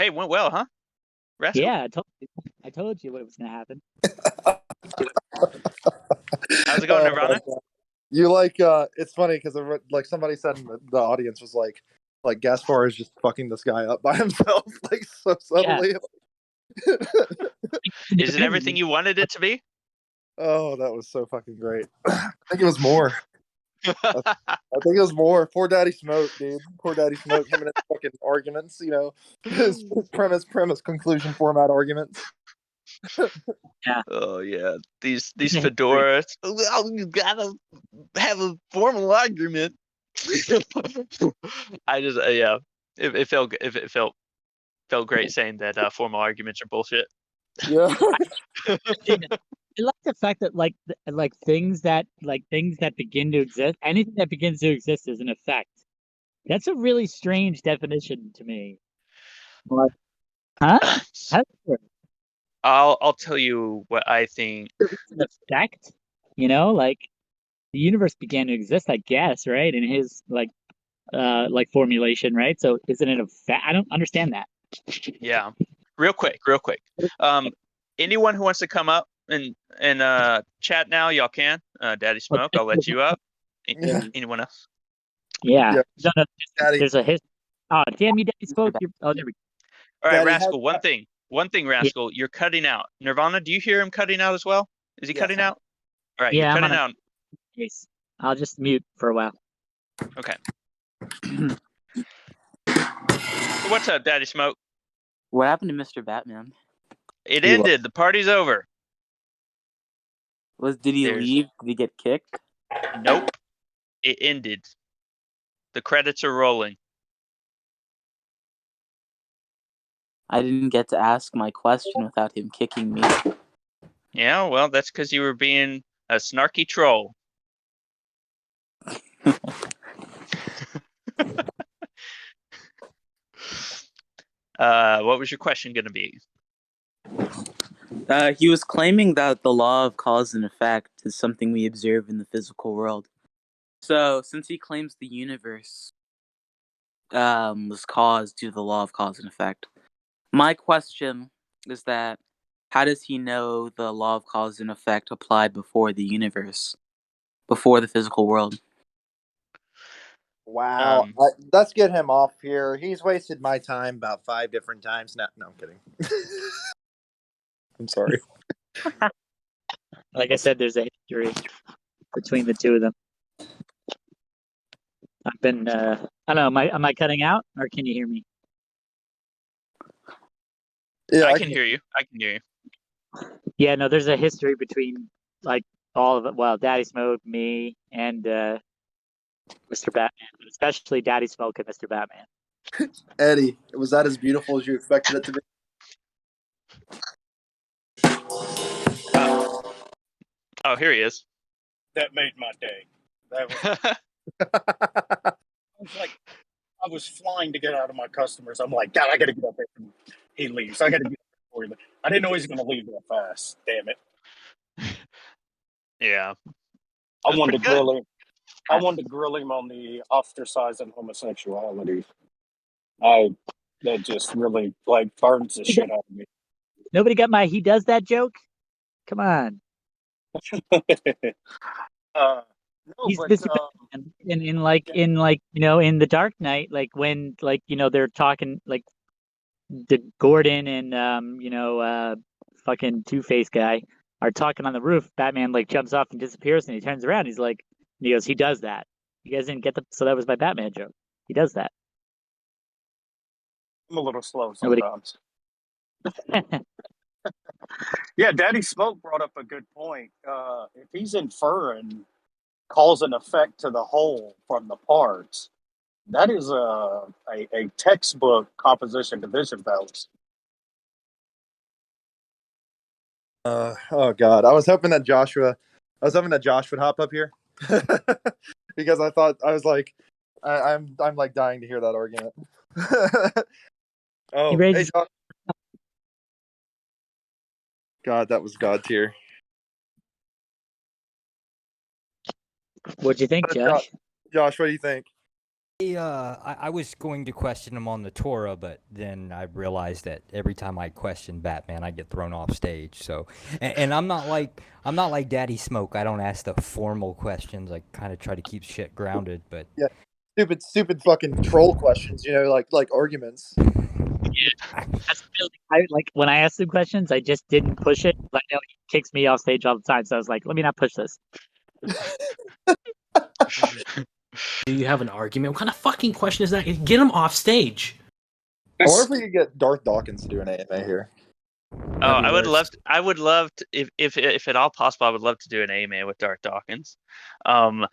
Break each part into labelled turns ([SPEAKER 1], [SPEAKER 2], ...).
[SPEAKER 1] Hey, went well, huh? Rascal?
[SPEAKER 2] Yeah, I told you what was going to happen.
[SPEAKER 1] How's it going, Nirvana?
[SPEAKER 3] You it's funny because like somebody said in the audience was like Gaspar is just fucking this guy up by himself, like so subtly.
[SPEAKER 1] Is it everything you wanted it to be?
[SPEAKER 3] Oh, that was so fucking great. I think it was more. I think it was more. Poor Daddy Smoke, dude. Poor Daddy Smoke. Him and his fucking arguments, his premise, conclusion, format arguments.
[SPEAKER 2] Yeah.
[SPEAKER 1] Oh yeah, these fedoras. Oh, you gotta have a formal argument. I just yeah, it felt great saying that formal arguments are bullshit.
[SPEAKER 3] Yeah.
[SPEAKER 2] I like the fact that like things that begin to exist, anything that begins to exist is an effect. That's a really strange definition to me. What? Huh? How does it work?
[SPEAKER 1] I'll tell you what I think.
[SPEAKER 2] It's an effect, like the universe began to exist, I guess, right? In his like formulation, right? So isn't it a fact? I don't understand that.
[SPEAKER 1] Yeah, real quick. Anyone who wants to come up and chat now, y'all can. Daddy Smoke, I'll let you up. Anyone else?
[SPEAKER 2] Yeah.
[SPEAKER 3] Yeah.
[SPEAKER 2] No,
[SPEAKER 3] Daddy.
[SPEAKER 2] there's a history. Oh, damn you, Daddy Smoke. Oh, there we go.
[SPEAKER 1] All right,
[SPEAKER 3] Daddy,
[SPEAKER 1] Rascal. One thing, Rascal. You're cutting out. Nirvana, do you hear him cutting out as well? Is he cutting out? All right,
[SPEAKER 2] Yeah,
[SPEAKER 1] you're cutting out.
[SPEAKER 2] Case. I'll just mute for a while.
[SPEAKER 1] Okay. So what's up, Daddy Smoke?
[SPEAKER 4] What happened to Mr. Batman?
[SPEAKER 1] It ended. The party's over.
[SPEAKER 4] Did he leave? Did he get kicked?
[SPEAKER 1] Nope. It ended. The credits are rolling.
[SPEAKER 4] I didn't get to ask my question without him kicking me.
[SPEAKER 1] Yeah, well, that's because you were being a snarky troll. What was your question going to be?
[SPEAKER 4] He was claiming that the law of cause and effect is something we observe in the physical world. So, since he claims the universe was caused due to the law of cause and effect, my question is that how does he know the law of cause and effect applied before the universe, before the physical world?
[SPEAKER 3] Wow. Let's get him off here. He's wasted my time about 5 different times. No, I'm kidding. I'm sorry.
[SPEAKER 2] Like I said, there's a history between the two of them. I've been, I don't know, am I cutting out or can you hear me?
[SPEAKER 1] Yeah, I can hear you.
[SPEAKER 2] Yeah, no, there's a history between like all of it. Well, Daddy Smoke, me, and Mr. Batman, especially Daddy Smoke and Mr. Batman.
[SPEAKER 3] Eddie, was that as beautiful as you expected it to be?
[SPEAKER 1] Oh, here he is.
[SPEAKER 5] That made my day. That was like I was flying to get out of my customers. I'm like, God, I got to get up there. He leaves. I got to get up before he. I didn't know he was going to leave that fast. Damn it.
[SPEAKER 1] Yeah.
[SPEAKER 5] I wanted to grill him. I wanted to grill him on the ostracizing homosexuality. That just really like burns the shit out of me.
[SPEAKER 2] Nobody got my he does that joke? Come on.
[SPEAKER 5] No,
[SPEAKER 2] He's
[SPEAKER 5] but
[SPEAKER 2] Mr. Batman in the Dark Knight, like when they're talking like the Gordon and fucking Two-Face guy are talking on the roof. Batman like jumps off and disappears, and he turns around. He's like, he goes, he does that. You guys didn't get so that was my Batman joke. He does that.
[SPEAKER 5] I'm a little slow sometimes. Yeah, Daddy Smoke brought up a good point. If he's inferring cause and effect to the whole from the parts, that is a textbook composition division fallacy.
[SPEAKER 3] Oh God, I was hoping that Josh would hop up here because I thought I was like, I'm like dying to hear that argument. Oh, hey Josh. God, that was God tier.
[SPEAKER 2] What'd you think, Josh?
[SPEAKER 3] Josh, what do you think?
[SPEAKER 6] I was going to question him on the Torah, but then I realized that every time I question Batman, I get thrown off stage. So, and I'm not like Daddy Smoke. I don't ask the formal questions. I kind of try to keep shit grounded. But
[SPEAKER 3] Yeah, stupid fucking troll questions. Like arguments.
[SPEAKER 2] Like when I ask him questions, I just didn't push it. Like, I know he kicks me off stage all the time, so I was like, let me not push this.
[SPEAKER 7] Do you have an argument? What kind of fucking question is that? Get him off stage.
[SPEAKER 3] I wonder if we could get Darth Dawkins to do an AMA here.
[SPEAKER 1] Oh, I would love to, if at all possible, I would love to do an AMA with Darth Dawkins. The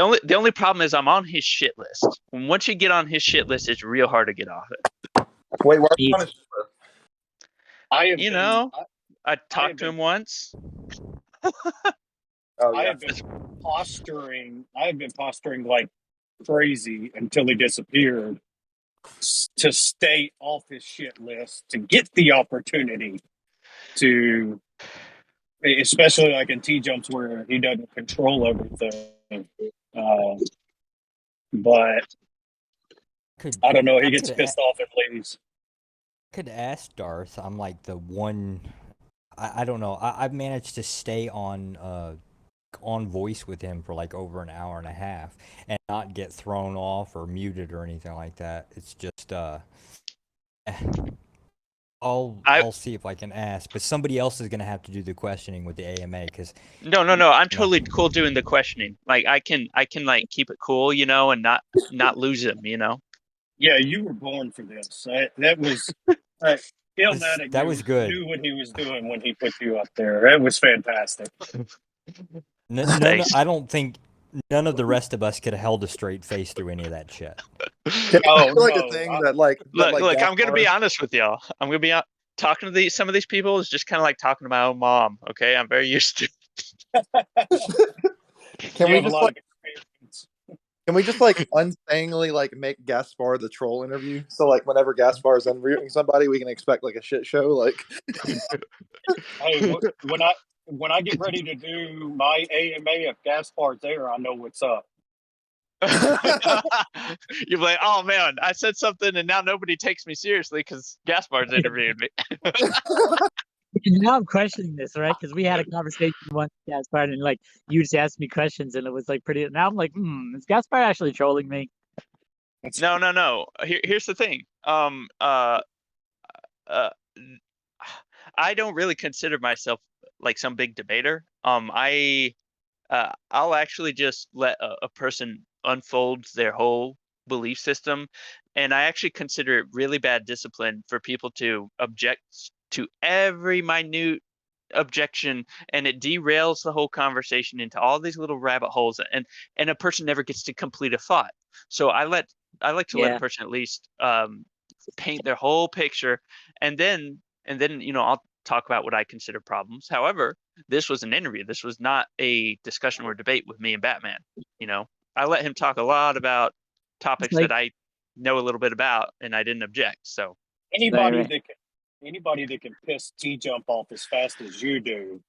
[SPEAKER 1] only problem is I'm on his shit list. Once you get on his shit list, it's real hard to get off it.
[SPEAKER 3] Wait, why are you on his list?
[SPEAKER 1] I talked to him once.
[SPEAKER 3] Oh,
[SPEAKER 5] I
[SPEAKER 3] yeah.
[SPEAKER 5] have been posturing like crazy until he disappeared to stay off his shit list to get the opportunity to, especially like in T-jumps where he doesn't control everything. But I don't know, he gets pissed off and leaves.
[SPEAKER 6] Could ask Darth. I'm like the one. I don't know. I've managed to stay on voice with him for like over an hour and a half and not get thrown off or muted or anything like that. It's just I'll see if I can ask, but somebody else is gonna have to do the questioning with the AMA because
[SPEAKER 1] No. I'm totally cool doing the questioning. Like I can like keep it cool, and not lose him,
[SPEAKER 5] Yeah, you were born for this. That was Illmatic.
[SPEAKER 6] That was good.
[SPEAKER 5] Knew what he was doing when he put you up there. It was fantastic.
[SPEAKER 6] I don't think none of the rest of us could have held a straight face through any of that shit.
[SPEAKER 3] A thing that
[SPEAKER 1] look, I'm gonna be honest with y'all. I'm gonna be talking to some of these people is just kind of like talking to my own mom. Okay, I'm very used to.
[SPEAKER 3] Can we just unsayingly make Gaspar the troll interview? So whenever Gaspar is unmuting somebody, we can expect a shit show.
[SPEAKER 5] Hey, when I get ready to do my AMA, if Gaspar's there, I know what's up.
[SPEAKER 1] You're like, oh man, I said something and now nobody takes me seriously because Gaspar's interviewed me.
[SPEAKER 2] Now I'm questioning this, right? Because we had a conversation once, Gaspar, and you just asked me questions, and it was pretty. Now I'm like, is Gaspar actually trolling me?
[SPEAKER 1] No. Here's the thing. I don't really consider myself some big debater. I'll actually just let a person unfold their whole belief system, and I actually consider it really bad discipline for people to object to every minute objection, and it derails the whole conversation into all these little rabbit holes, and a person never gets to complete a thought. So I like to let a person at least paint their whole picture, and then I'll talk about what I consider problems. However, this was an interview. This was not a discussion or debate with me and Batman. I let him talk a lot about topics that I know a little bit about, and I didn't object. So
[SPEAKER 5] anybody that can piss T-Jump off as fast as you do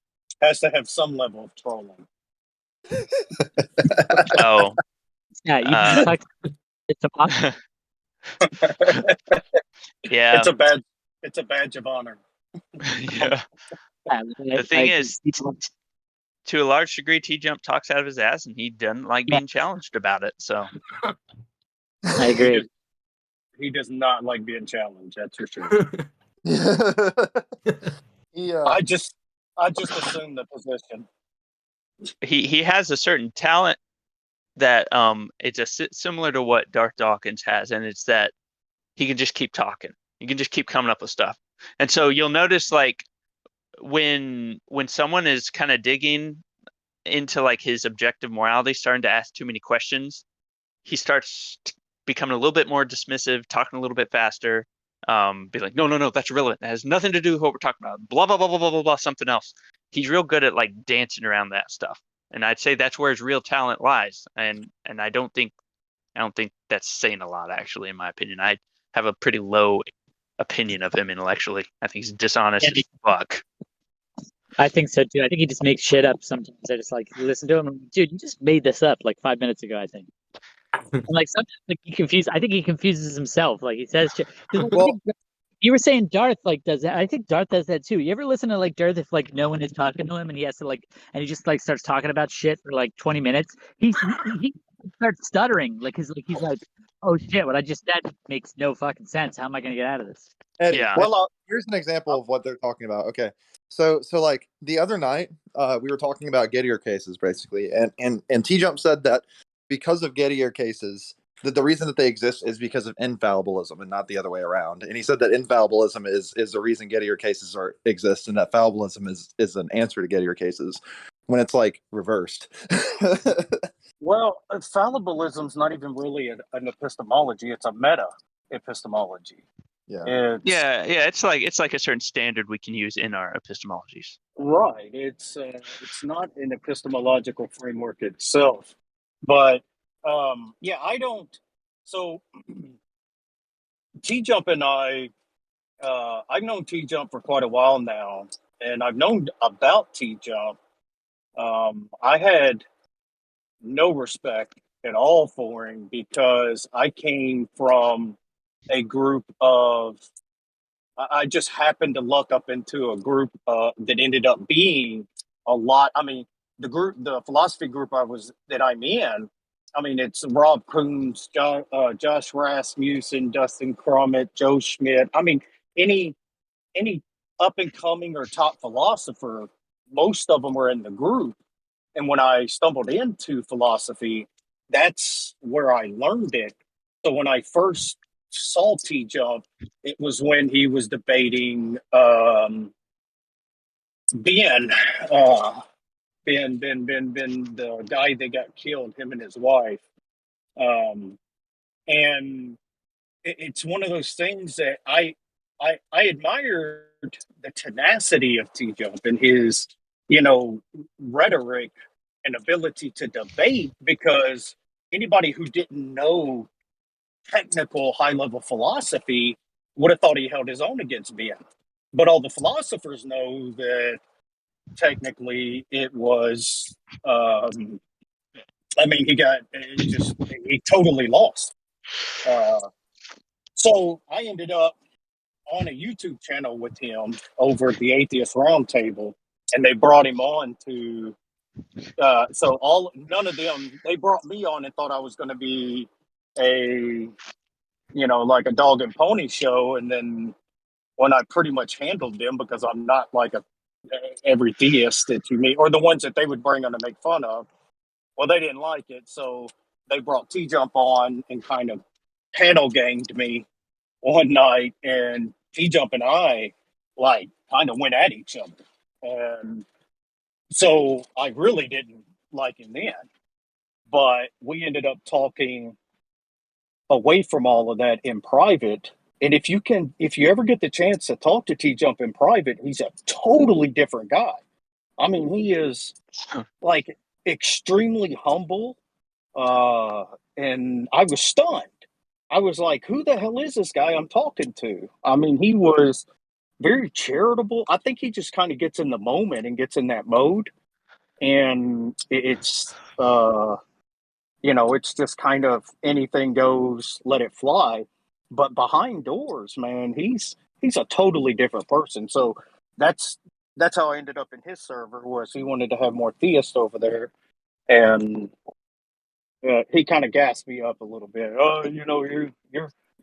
[SPEAKER 5] has to have some level of trolling.
[SPEAKER 1] Oh,
[SPEAKER 2] yeah, you just talked. It's a
[SPEAKER 1] yeah,
[SPEAKER 5] it's a badge of honor.
[SPEAKER 1] Yeah. The thing is, to a large degree, T-Jump talks out of his ass, and he doesn't like being challenged about it. So
[SPEAKER 2] I agree.
[SPEAKER 5] He does not like being challenged. That's for sure.
[SPEAKER 3] Yeah.
[SPEAKER 5] I just assumed the position.
[SPEAKER 1] He has a certain talent that it's similar to what Darth Dawkins has, and it's that he can just keep talking. He can just keep coming up with stuff. And so you'll notice when someone is kind of digging into his objective morality, starting to ask too many questions, he starts becoming a little bit more dismissive, talking a little bit faster, be like, no, that's irrelevant. That has nothing to do with what we're talking about. Blah, blah, blah, blah, blah, blah, blah, something else. He's real good at dancing around that stuff. And I'd say that's where his real talent lies. And I don't think that's saying a lot, actually, in my opinion. I have a pretty low opinion of him intellectually. I think he's dishonest as fuck.
[SPEAKER 2] I think so too. I think he just makes shit up sometimes. I just listen to him. Dude, you just made this up 5 minutes ago, I think. And like sometimes like I think he confuses himself. Like he says shit. 'Cause, like, I
[SPEAKER 3] Well,
[SPEAKER 2] think you were saying Darth like does that. I think Darth does that too. You ever listen to like Darth if like no one is talking to him and he has to like and he just like starts talking about shit for like 20 minutes. He starts stuttering he's like, oh shit, what I just said makes no fucking sense. How am I gonna get out of this?
[SPEAKER 3] Eddie,
[SPEAKER 1] Yeah.
[SPEAKER 5] Well,
[SPEAKER 3] here's an example of what they're talking about. Okay, so like the other night, we were talking about Gettier cases basically, and T Jump said that because of Gettier cases, that the reason that they exist is because of infallibilism and not the other way around. And he said that infallibilism is the reason Gettier cases exist, and that fallibilism is an answer to Gettier cases when it's like reversed.
[SPEAKER 5] well, fallibilism's not even really an epistemology; it's a meta epistemology.
[SPEAKER 3] Yeah.
[SPEAKER 5] It's
[SPEAKER 1] Yeah, it's like a certain standard we can use in our epistemologies.
[SPEAKER 5] right. It's not an epistemological framework itself, but yeah, I don't. So T Jump and I've known T Jump for quite a while now, and I've known about T Jump. I had no respect at all for him because I came from a group of. I just happened to luck up into a group that ended up being a lot. I mean, the philosophy group that I'm in. I mean, it's Rob Coons, Josh Rasmussen, Dustin Crummett, Joe Schmidt. I mean, any up and coming or top philosopher, most of them were in the group. And when I stumbled into philosophy, that's where I learned it. So when I first saw T Jump, it was when he was debating Ben, uh, Ben, the guy that got killed, him and his wife. Um, and it's one of those things that I admired the tenacity of T Jump and his, rhetoric and ability to debate because anybody who didn't know technical high level philosophy would have thought he held his own against Ben. But all the philosophers know that technically it was, I mean, he totally lost. So I ended up on a YouTube channel with him over at the Atheist Roundtable, and they brought him on to. None of them. They brought me on and thought I was going to be a, like a dog and pony show, and then when I pretty much handled them because I'm not like every theist that you meet or the ones that they would bring on to make fun of. Well, they didn't like it, so they brought T Jump on and kind of panel ganged me one night, and T Jump and I like kind of went at each other, and so I really didn't like him then. But we ended up talking away from all of that in private. And if you ever get the chance to talk to T Jump in private, he's a totally different guy. I mean, he is like extremely humble. And I was stunned. I was like, who the hell is this guy I'm talking to? I mean, he was very charitable. I think he just kind of gets in the moment and gets in that mode. And it's just kind of anything goes, let it fly. But behind doors, man, he's a totally different person. So that's how I ended up in his server was he wanted to have more theists over there, and he kind of gassed me up a little bit. Oh, you're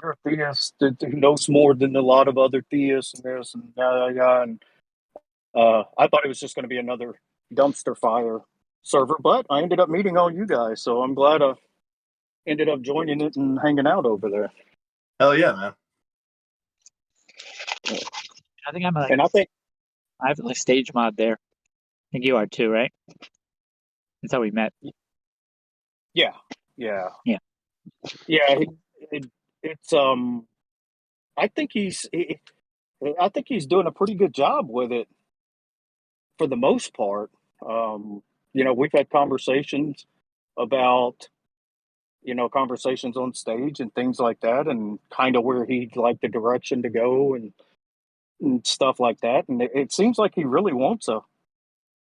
[SPEAKER 5] a theist who knows more than a lot of other theists and this and that. And I thought it was just going to be another dumpster fire server, but I ended up meeting all you guys, so I'm glad I ended up joining it and hanging out over there.
[SPEAKER 3] Hell yeah, man.
[SPEAKER 2] I think I'm like
[SPEAKER 5] And I think,
[SPEAKER 2] I have like stage mod there. I think you are too, right? That's how we met.
[SPEAKER 5] yeah.
[SPEAKER 2] Yeah.
[SPEAKER 5] It's I think I think he's doing a pretty good job with it for the most part. We've had conversations about conversations on stage and things like that, and kind of where he'd like the direction to go and stuff like that. And it seems like he really wants a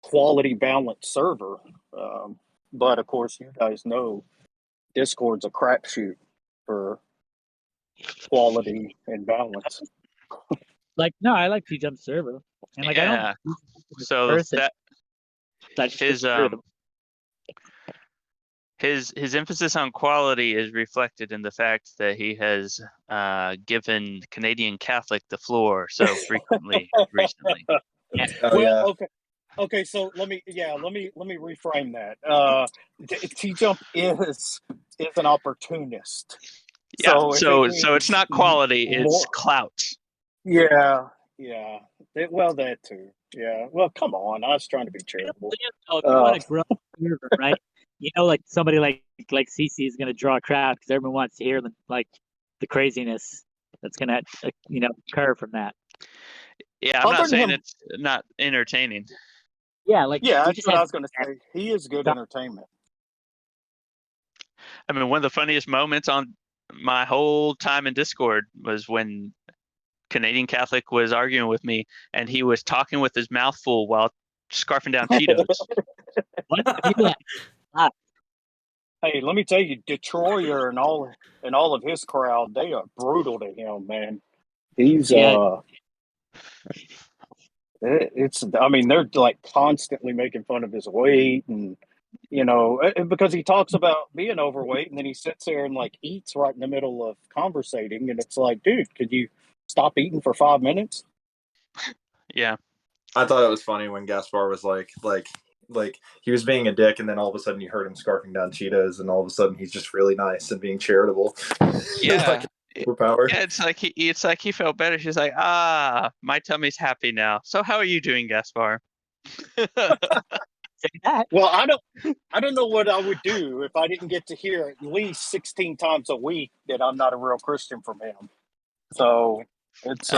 [SPEAKER 5] quality balanced server. But of course, you guys know Discord's a crapshoot for quality and balance.
[SPEAKER 2] Like, no, I like T-Jump server, and like I don't
[SPEAKER 1] Yeah.
[SPEAKER 2] use it as a
[SPEAKER 1] So
[SPEAKER 2] person.
[SPEAKER 1] that
[SPEAKER 2] I just
[SPEAKER 1] his
[SPEAKER 2] disagree with him.
[SPEAKER 1] his emphasis on quality is reflected in the fact that he has given Canadian Catholic the floor so frequently recently.
[SPEAKER 2] Yeah.
[SPEAKER 3] Oh
[SPEAKER 5] Well,
[SPEAKER 3] yeah.
[SPEAKER 5] okay. So let me reframe that. T-Jump is an opportunist.
[SPEAKER 1] Yeah.
[SPEAKER 5] So if it
[SPEAKER 1] So it's
[SPEAKER 5] means
[SPEAKER 1] not quality, it's
[SPEAKER 5] more,
[SPEAKER 1] clout.
[SPEAKER 5] yeah. Well, that too. Yeah. Well, come on. I was trying to be charitable.
[SPEAKER 2] If you want to grow a server, right? Like somebody like CC is going to draw a crowd because everyone wants to hear the craziness that's going to occur from that.
[SPEAKER 1] Yeah, I'm
[SPEAKER 5] Other
[SPEAKER 1] not
[SPEAKER 5] than
[SPEAKER 1] saying
[SPEAKER 5] him,
[SPEAKER 1] it's not entertaining.
[SPEAKER 2] Yeah, like
[SPEAKER 5] yeah,
[SPEAKER 2] we
[SPEAKER 5] that's
[SPEAKER 2] just
[SPEAKER 5] what I
[SPEAKER 2] had
[SPEAKER 5] was going to say. He is good entertainment.
[SPEAKER 1] I mean, one of the funniest moments on my whole time in Discord was when Canadian Catholic was arguing with me and he was talking with his mouth full while scarfing down Cheetos.
[SPEAKER 2] what do that?
[SPEAKER 5] Hey, let me tell you, Detroyer and all of his crowd, they are brutal to him, man. He's
[SPEAKER 2] Yeah.
[SPEAKER 5] it's I mean, they're like constantly making fun of his weight and because he talks about being overweight and then he sits there and like eats right in the middle of conversating and it's like, dude, could you stop eating for 5 minutes?
[SPEAKER 1] Yeah.
[SPEAKER 3] I thought it was funny when Gaspar was like he was being a dick, and then all of a sudden you heard him scarfing down Cheetos, and all of a sudden he's just really nice and being charitable.
[SPEAKER 1] Yeah.
[SPEAKER 3] Like superpower.
[SPEAKER 1] Yeah, it's like he felt better. She's like, my tummy's happy now. So how are you doing, Gaspar?
[SPEAKER 2] Say that.
[SPEAKER 5] Well, I don't know what I would do if I didn't get to hear at least 16 times a week that I'm not a real Christian from him. So it's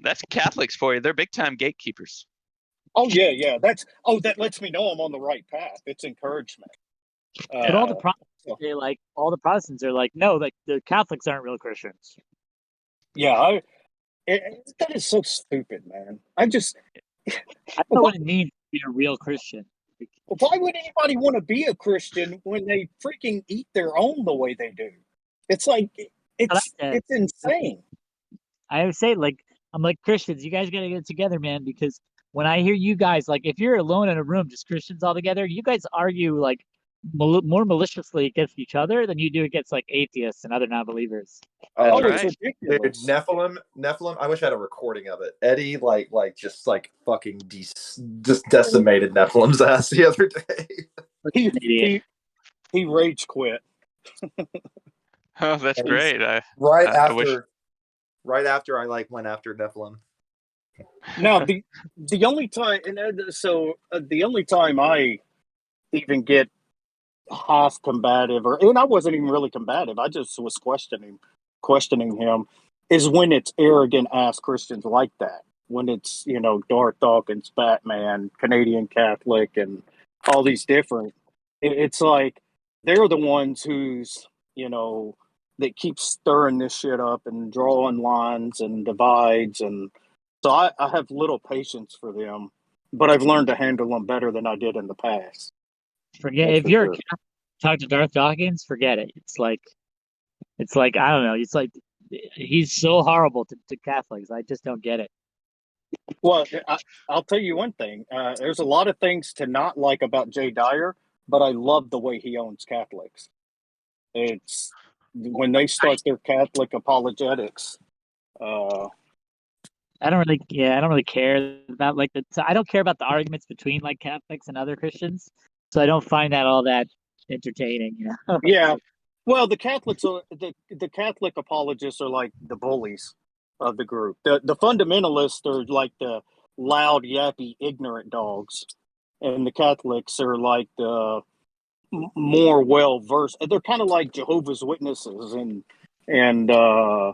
[SPEAKER 1] That's Catholics for you. They're big time gatekeepers.
[SPEAKER 5] oh yeah. That lets me know I'm on the right path. It's encouragement.
[SPEAKER 2] But all the Protestants are like, no, like the Catholics aren't real Christians.
[SPEAKER 5] Yeah, that is so stupid, man. I
[SPEAKER 2] don't know what it means to be a real Christian.
[SPEAKER 5] Why would anybody want to be a Christian when they freaking eat their own the way they do? It's like it's insane.
[SPEAKER 2] I would say, like, I'm like, Christians, you guys gotta get it together, man, because when I hear you guys, like, if you're alone in a room, just Christians all together, you guys argue like more maliciously against each other than you do against like atheists and other non-believers.
[SPEAKER 5] Oh,
[SPEAKER 1] That's
[SPEAKER 5] it's
[SPEAKER 1] right.
[SPEAKER 5] ridiculous.
[SPEAKER 3] Dude, Nephilim. I wish I had a recording of it. Eddie, like just like fucking just decimated Nephilim's ass the other day.
[SPEAKER 5] He rage quit.
[SPEAKER 1] Oh, that's
[SPEAKER 3] And
[SPEAKER 1] great.
[SPEAKER 3] right
[SPEAKER 1] I wish.
[SPEAKER 3] after I like went after Nephilim.
[SPEAKER 5] Now the only time, the only time I even get half combative, and I wasn't even really combative. I just was questioning him, is when it's arrogant ass Christians like that. When it's Darth Dawkins, Batman, Canadian Catholic, and all these different. It's like they're the ones who's that keep stirring this shit up and drawing lines and divides, and so I have little patience for them. But I've learned to handle them better than I did in the past.
[SPEAKER 2] Forget if you're a Catholic, talk to Darth Dawkins, forget it. It's like I don't know. It's like he's so horrible to Catholics. I just don't get it.
[SPEAKER 5] Well, I'll tell you one thing. There's a lot of things to not like about Jay Dyer, but I love the way he owns Catholics. It's when they start their Catholic apologetics.
[SPEAKER 2] I don't really care about I don't care about the arguments between like Catholics and other Christians. So I don't find that all that entertaining,
[SPEAKER 5] Yeah. Well, the Catholics are the Catholic apologists are like the bullies of the group. The fundamentalists are like the loud, yappy, ignorant dogs, and the Catholics are like the more well versed. They're kind of like Jehovah's Witnesses and the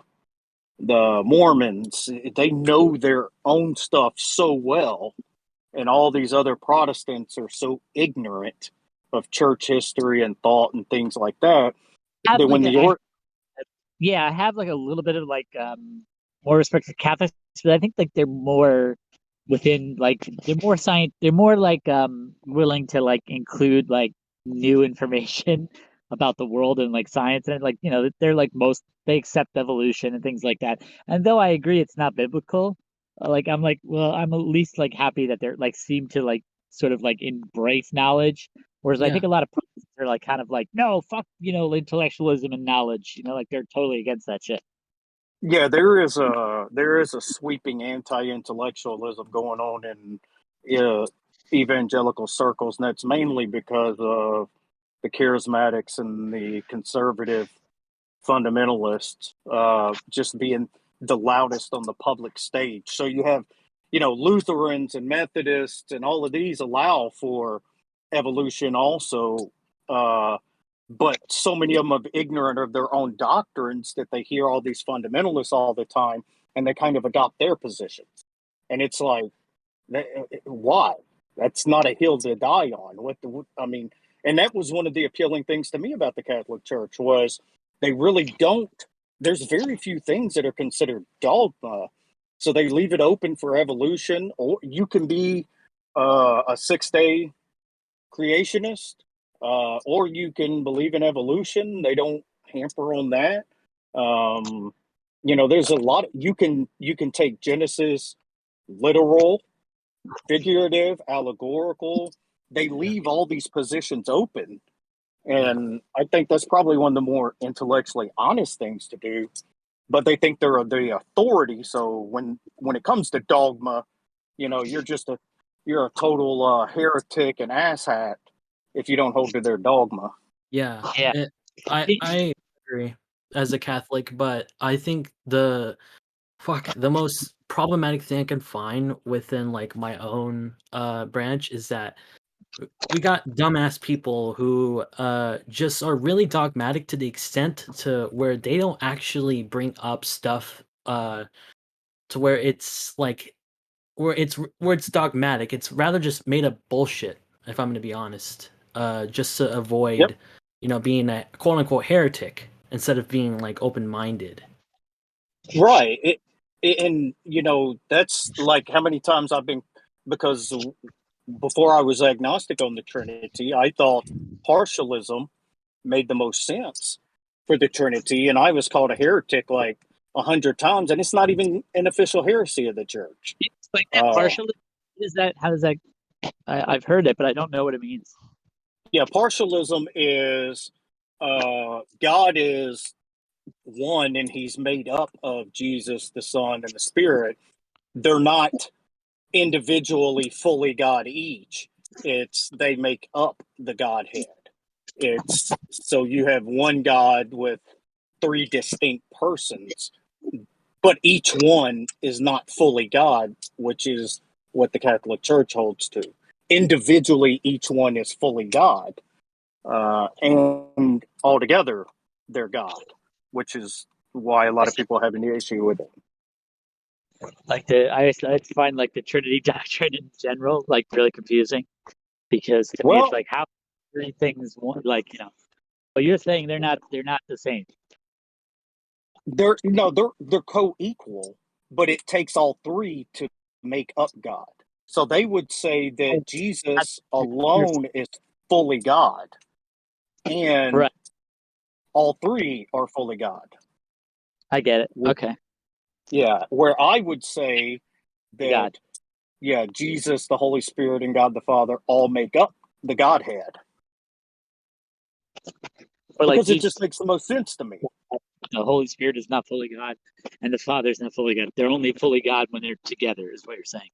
[SPEAKER 5] Mormons. They know their own stuff so well, and all these other Protestants are so ignorant of church history and thought and things like that.
[SPEAKER 2] I have like a little bit of like more respect for Catholics, but I think like they're more within like they're more willing to like include like new information about the world and like science, and like they're like they accept evolution and things like that. And though I agree it's not biblical, like I'm like, well, I'm at least like happy that they're like seem to like sort of like embrace knowledge. Whereas I
[SPEAKER 7] Yeah.
[SPEAKER 2] think a lot of Protestants are like kind of like, no, fuck, intellectualism and knowledge. Like they're totally against that shit.
[SPEAKER 5] Yeah, there is a sweeping anti-intellectualism going on in evangelical circles, and that's mainly because of the charismatics and the conservative fundamentalists just being the loudest on the public stage. So you have, Lutherans and Methodists and all of these allow for evolution also, uh, but so many of them are ignorant of their own doctrines that they hear all these fundamentalists all the time, and they kind of adopt their positions. And it's like, why? That's not a hill to die on. I mean, and that was one of the appealing things to me about the Catholic Church was they really don't. There's very few things that are considered dogma, so they leave it open for evolution. Or you can be a 6 day creationist, or you can believe in evolution. They don't hamper on that. There's a lot. You can take Genesis literal, figurative, allegorical. They leave all these positions open. And I think that's probably one of the more intellectually honest things to do. But they think they're the authority. So when it comes to dogma, you're a total heretic and asshat if you don't hold to their dogma.
[SPEAKER 7] Yeah.
[SPEAKER 2] Yeah.
[SPEAKER 7] I agree as a Catholic, but I think the most problematic thing I can find within like my own branch is that we got dumbass people who just are really dogmatic to the extent to where they don't actually bring up stuff to where it's like where it's dogmatic. It's rather just made up bullshit, if I'm going to be honest. Just to avoid, being a quote unquote heretic instead of being like open minded.
[SPEAKER 5] Right. And that's like how many times I've been, because before I was agnostic on the Trinity, I thought partialism made the most sense for the Trinity, and I was called a heretic like 100 times, and it's not even an official heresy of the church.
[SPEAKER 2] Like that partially, is that? How does that? I've heard it, but I don't know what it means.
[SPEAKER 5] Yeah, partialism is God is one, and He's made up of Jesus, the Son, and the Spirit. They're not individually fully God each. It's they make up the Godhead. It's so you have one God with three distinct persons, but each one is not fully God, which is what the Catholic Church holds to. Individually, each one is fully God, and altogether, they're God, which is why a lot of people have an issue with it.
[SPEAKER 2] I just find like the Trinity Doctrine in general like really confusing, because to me it's like how three things like but you're saying they're not the same.
[SPEAKER 5] They're co-equal, but it takes all three to make up God. So they would say that Jesus alone is fully God, and
[SPEAKER 2] Right.
[SPEAKER 5] all three are fully God.
[SPEAKER 2] I get it. Okay.
[SPEAKER 5] Yeah, where I would say that,
[SPEAKER 2] God.
[SPEAKER 5] yeah, Jesus, the Holy Spirit, and God the Father all make up the Godhead.
[SPEAKER 2] Or like
[SPEAKER 5] because it just makes the most sense to me.
[SPEAKER 2] The Holy Spirit is not fully God, and the Father is not fully God. They're only fully God when they're together, is what you're saying.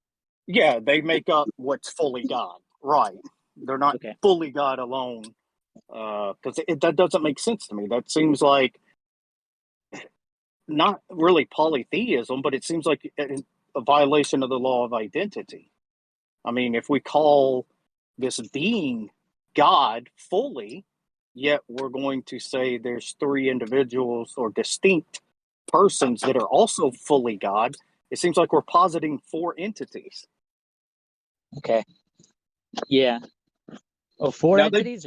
[SPEAKER 5] Yeah, they make up what's fully God. Right. They're not fully God alone. Because that doesn't make sense to me. That seems like not really polytheism, but it seems like a violation of the law of identity. I mean, if we call this being God fully, yet we're going to say there's three individuals or distinct persons that are also fully God, it seems like we're positing four entities.
[SPEAKER 2] Okay. Yeah. Oh, four
[SPEAKER 5] Now
[SPEAKER 2] entities?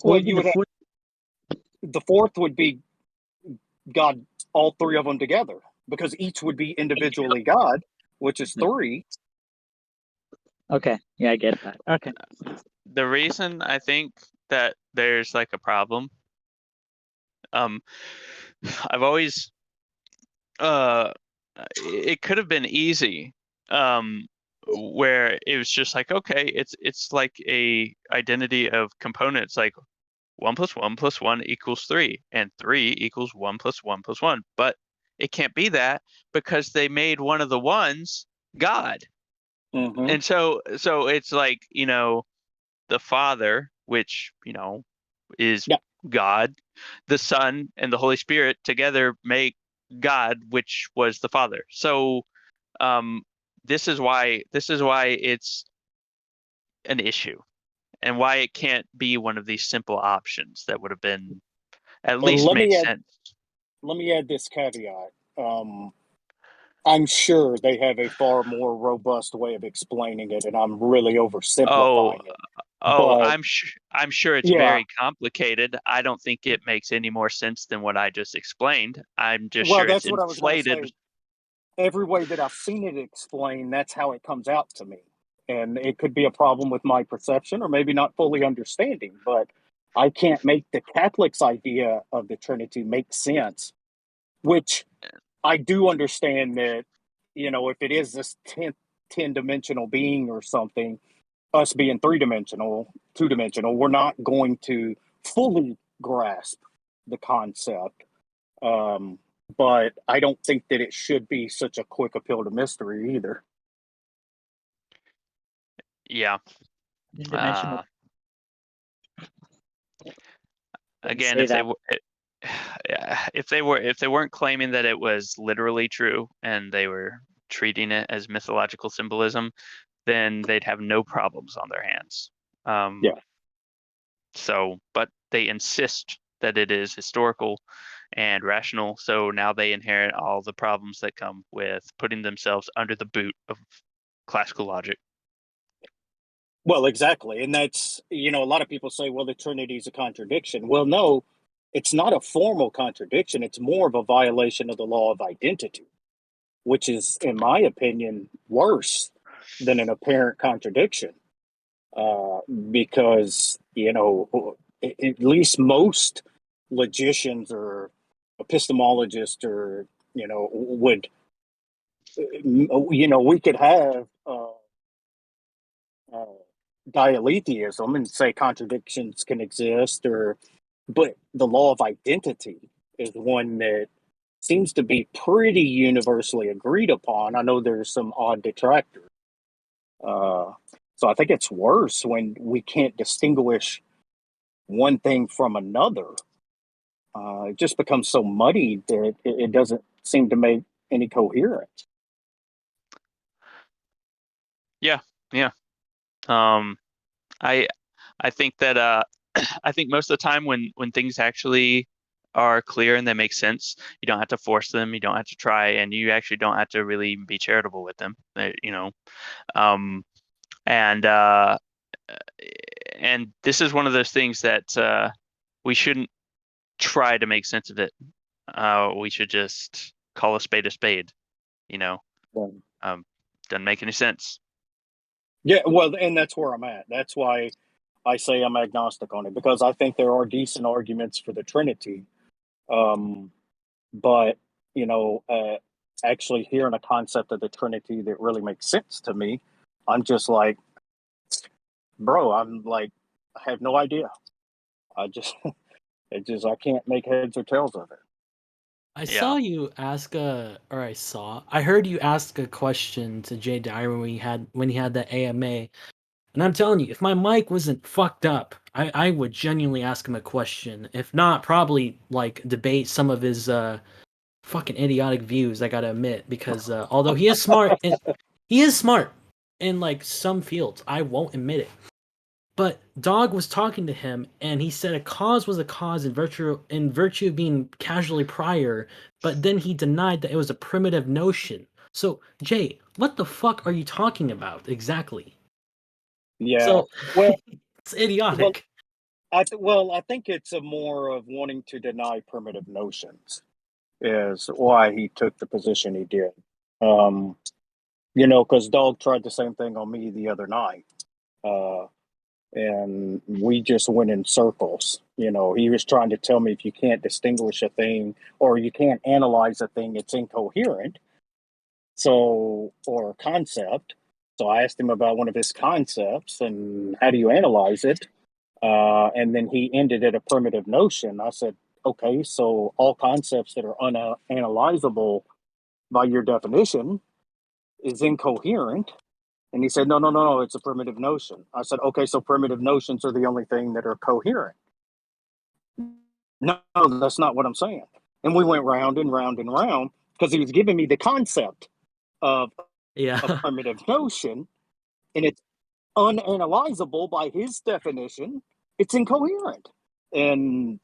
[SPEAKER 5] Well, you would have, the fourth would be God, all three of them together, because each would be individually God, which is three.
[SPEAKER 2] Okay. Yeah, I get that. Okay.
[SPEAKER 1] The reason I think that there's like a problem. I've always it could have been easy, where it was just like, okay, it's like a identity of components, like 1 + 1 + 1 = 3, and 3 = 1 + 1 + 1. But it can't be that because they made one of the ones God.
[SPEAKER 5] Mm-hmm.
[SPEAKER 1] And so it's like, the Father, which, is
[SPEAKER 5] Yeah.
[SPEAKER 1] God, the Son and the Holy Spirit together make God, which was the Father. So this is why it's an issue, and why it can't be one of these simple options that would have been at
[SPEAKER 5] Well,
[SPEAKER 1] least made sense.
[SPEAKER 5] let me add this caveat. I'm sure they have a far more robust way of explaining it, and I'm really
[SPEAKER 1] Oh,
[SPEAKER 5] oversimplifying it. But
[SPEAKER 1] I'm sure it's
[SPEAKER 5] yeah,
[SPEAKER 1] very complicated. I don't think it makes any more sense than what I just explained. I'm just
[SPEAKER 5] well,
[SPEAKER 1] sure it's
[SPEAKER 5] that's what I was going to
[SPEAKER 1] inflated.
[SPEAKER 5] say. Every way that I've seen it explained, that's how it comes out to me. And it could be a problem with my perception or maybe not fully understanding, but I can't make the Catholics' idea of the Trinity make sense, which I do understand that, if it is this 10-dimensional being or something, us being 3-dimensional, 2-dimensional, we're not going to fully grasp the concept. But I don't think that it should be such a quick appeal to mystery either.
[SPEAKER 1] Yeah.
[SPEAKER 2] Dimensional.
[SPEAKER 1] Again,
[SPEAKER 2] Say that.
[SPEAKER 1] if they weren't claiming that it was literally true and they were treating it as mythological symbolism, then they'd have no problems on their hands.
[SPEAKER 5] Yeah.
[SPEAKER 1] So, but they insist that it is historical and rational. So now they inherit all the problems that come with putting themselves under the boot of classical logic.
[SPEAKER 5] Well, exactly. And that's, a lot of people say, well, the Trinity is a contradiction. Well, no, it's not a formal contradiction. It's more of a violation of the law of identity, which is, in my opinion, worse than an apparent contradiction. Because, at least most logicians or epistemologists or, would, we could have uh, dialetheism and say contradictions can exist, but the law of identity is one that seems to be pretty universally agreed upon. I know there's some odd detractors. So I think it's worse when we can't distinguish one thing from another. It just becomes so muddied that it doesn't seem to make any coherence.
[SPEAKER 1] Yeah, yeah. I I think that I think most of the time when things actually are clear and they make sense, you don't have to force them, you don't have to try, and you actually don't have to really be charitable with them. Um, and and this is one of those things that we shouldn't try to make sense of it. We should just call a spade a spade. You know, doesn't make any sense.
[SPEAKER 5] Yeah, well, and that's where I'm at. That's why I say I'm agnostic on it, because I think there are decent arguments for the Trinity. But, you know, uh, actually hearing a concept of the Trinity that really makes sense to me, I'm just like, bro, I have no idea. I just, I can't make heads or tails of it.
[SPEAKER 7] I
[SPEAKER 1] Yeah.
[SPEAKER 7] saw you ask I heard you ask a question to Jay Dyer when he had the AMA. And I'm telling you, if my mic wasn't fucked up, I would genuinely ask him a question. If not, probably like debate some of his fucking idiotic views, I gotta admit, because although he is smart in like some fields, I won't admit it. But Dog was talking to him, and he said a cause was a cause in virtue of being casually prior, but then he denied that it was a primitive notion. So, Jay, what the fuck are you talking about exactly?
[SPEAKER 5] Yeah.
[SPEAKER 7] So
[SPEAKER 5] Well,
[SPEAKER 7] it's idiotic.
[SPEAKER 5] I think it's a more of wanting to deny primitive notions is why he took the position he did. Because Dog tried the same thing on me the other night. Uh, and we just went in circles. You know, he was trying to tell me if you can't distinguish a thing or you can't analyze a thing, it's incoherent. So, or a concept. So I asked him about one of his concepts and how do you analyze it? And then he ended at a primitive notion. I said, okay, so all concepts that are unanalyzable by your definition is incoherent. And he said, no, it's a primitive notion. I said, okay, so primitive notions are the only thing that are coherent. No, that's not what I'm saying. And we went round and round and round because he was giving me the concept of
[SPEAKER 7] Yeah.
[SPEAKER 5] a primitive notion, and it's unanalyzable by his definition. It's incoherent. And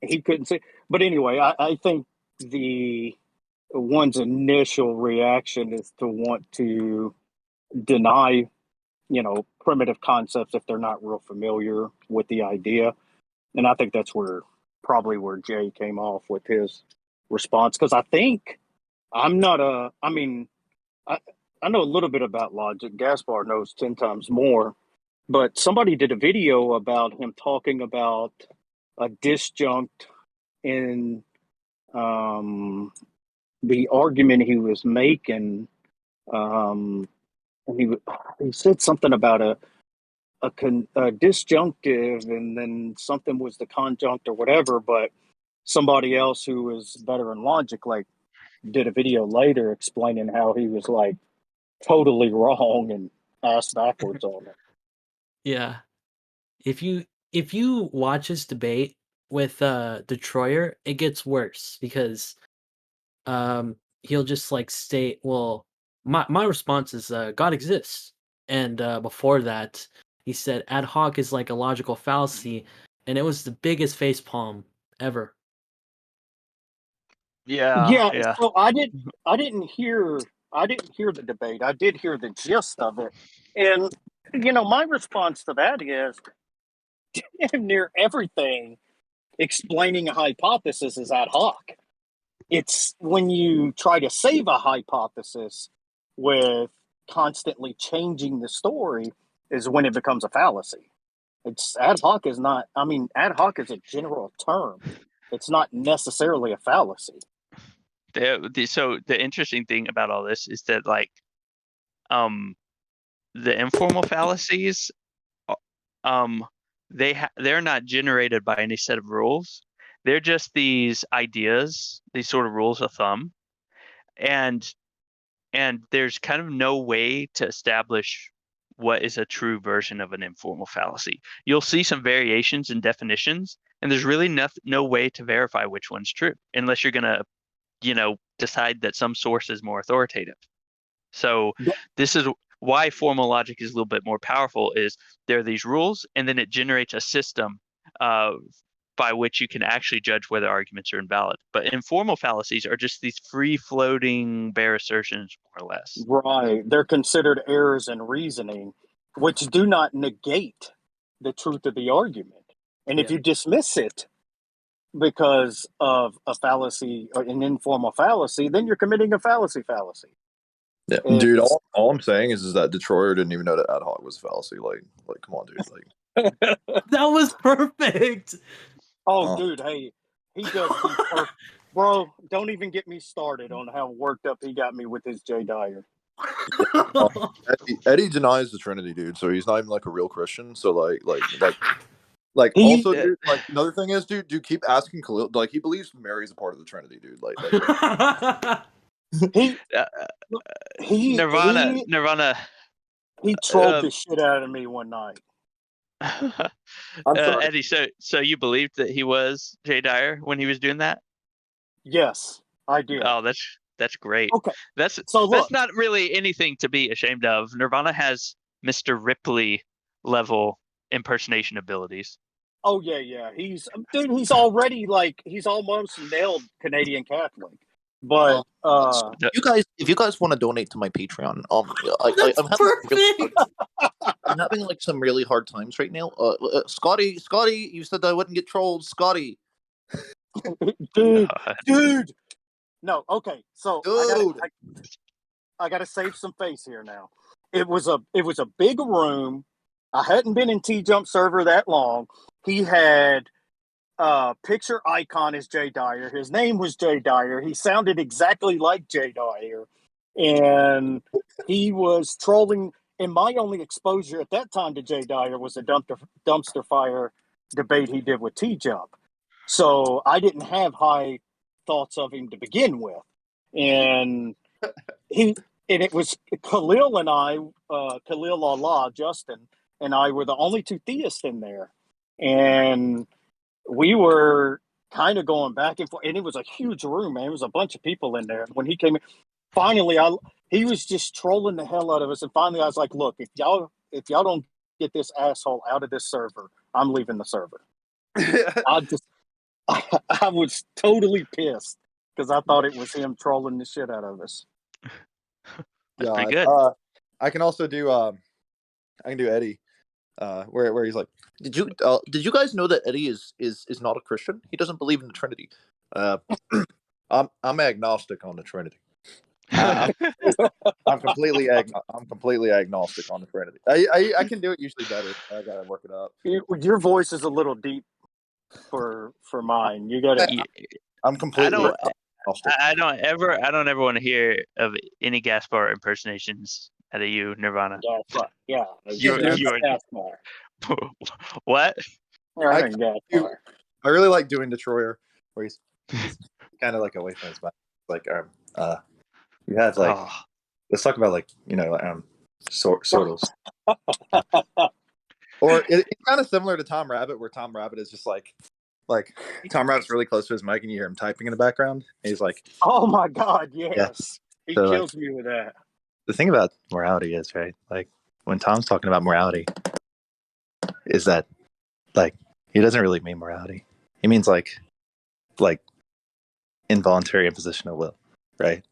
[SPEAKER 5] he couldn't say. But anyway, I think the one's initial reaction is to want to deny, you know, primitive concepts if they're not real familiar with the idea. And I think that's probably where Jay came off with his response. Because I think I'm not I mean, I know a little bit about logic. Gaspar knows 10 times more. But somebody did a video about him talking about a disjunct in the argument he was making. And he said something about a disjunctive, and then something was the conjunct or whatever. But somebody else who was better in logic, like, did a video later explaining how he was like totally wrong and ass backwards on it.
[SPEAKER 7] Yeah. If you watch his debate with Detroyer, it gets worse because he'll just like state, well, my response is God exists. And before that, he said ad hoc is like a logical fallacy, and it was the biggest facepalm ever.
[SPEAKER 1] Yeah.
[SPEAKER 5] So I didn't hear the debate. I did hear the gist of it. And you know, my response to that is damn near everything explaining a hypothesis is ad hoc. It's when you try to save a hypothesis with constantly changing the story is when it becomes a fallacy. It's ad hoc is not, I mean, ad hoc is a general term. It's not necessarily a fallacy.
[SPEAKER 1] So the interesting thing about all this is that, like, the informal fallacies, they're not generated by any set of rules. They're just these ideas, these sort of rules of thumb, and there's kind of no way to establish what is a true version of an informal fallacy. You'll see some variations in definitions, and there's really no way to verify which one's true unless you're gonna, decide that some source is more authoritative. So this is why formal logic is a little bit more powerful. Is there are these rules, and then it generates a system by which you can actually judge whether arguments are invalid. But informal fallacies are just these free-floating bare assertions, more or less.
[SPEAKER 5] Right. They're considered errors in reasoning, which do not negate the truth of the argument. And if you dismiss it because of a fallacy or an informal fallacy, then you're committing a fallacy.
[SPEAKER 3] Yeah, dude. All I'm saying is that Detroyer didn't even know that ad hoc was a fallacy. Like, come on, dude. Like,
[SPEAKER 7] that was perfect.
[SPEAKER 5] Dude, hey, he does the perfect. Bro, don't even get me started on how worked up he got me with his Jay Dyer.
[SPEAKER 3] Eddie denies the Trinity, dude. So he's not even like a real Christian. So dude, like another thing is, dude, keep asking Khalil. Like, he believes Mary's a part of the Trinity, dude.
[SPEAKER 1] Nirvana.
[SPEAKER 5] He trolled the shit out of me one night.
[SPEAKER 1] Eddie, so you believed that he was Jay Dyer when he was doing that?
[SPEAKER 5] Yes, I did.
[SPEAKER 1] Oh, that's great.
[SPEAKER 5] Okay,
[SPEAKER 1] that's not really anything to be ashamed of. Nirvana has Mr. Ripley level impersonation abilities.
[SPEAKER 5] Oh yeah. He's already he's almost nailed Canadian Catholic. But
[SPEAKER 8] if you guys want to donate to my Patreon, I'm having like some really hard times right now. Scotty, you said I wouldn't get trolled, Scotty.
[SPEAKER 5] dude. No, okay. So I gotta save some face here now. It was a big room I hadn't been in T-Jump server that long. He had picture icon is Jay Dyer. His name was Jay Dyer. He sounded exactly like Jay Dyer. And he was trolling. And my only exposure at that time to Jay Dyer was a dumpster fire debate he did with T-Jump. So I didn't have high thoughts of him to begin with. And it was Khalil and I, Khalil Allah, Justin, and I were the only two theists in there. And we were kind of going back and forth, and it was a huge room, man. It was a bunch of people in there. And when he came in, finally, he was just trolling the hell out of us. And finally, I was like, "Look, if y'all don't get this asshole out of this server, I'm leaving the server." I was totally pissed because I thought it was him trolling the shit out of us.
[SPEAKER 1] That's pretty good.
[SPEAKER 3] I can also do I can do Eddie, where he's like,
[SPEAKER 8] Did you guys know that Eddie is not a Christian? He doesn't believe in the Trinity.
[SPEAKER 3] I'm agnostic on the Trinity. I'm completely agnostic on the Trinity. I can do it usually better. I gotta work it up.
[SPEAKER 5] Your voice is a little deep for mine. You got to.
[SPEAKER 3] I'm completely.
[SPEAKER 1] I don't ever want to hear of any Gaspar impersonations out of you, Nirvana.
[SPEAKER 5] Yeah.
[SPEAKER 1] You are
[SPEAKER 5] Gaspar.
[SPEAKER 1] What?
[SPEAKER 5] Gaspar.
[SPEAKER 3] I really like doing Detroyer, where he's kind of like away from his mind. Like you have like let's talk about like sort of. Or it's kind of similar to Tom Rabbit, where Tom Rabbit is just like Tom Rabbit's really close to his mic, and you hear him typing in the background. And he's like,
[SPEAKER 5] "Oh my God, yes!"
[SPEAKER 3] Yeah.
[SPEAKER 5] He
[SPEAKER 3] So,
[SPEAKER 5] kills me with that.
[SPEAKER 3] The thing about morality is, right? Like when Tom's talking about morality, is that like he doesn't really mean morality. He means like involuntary imposition of will, right?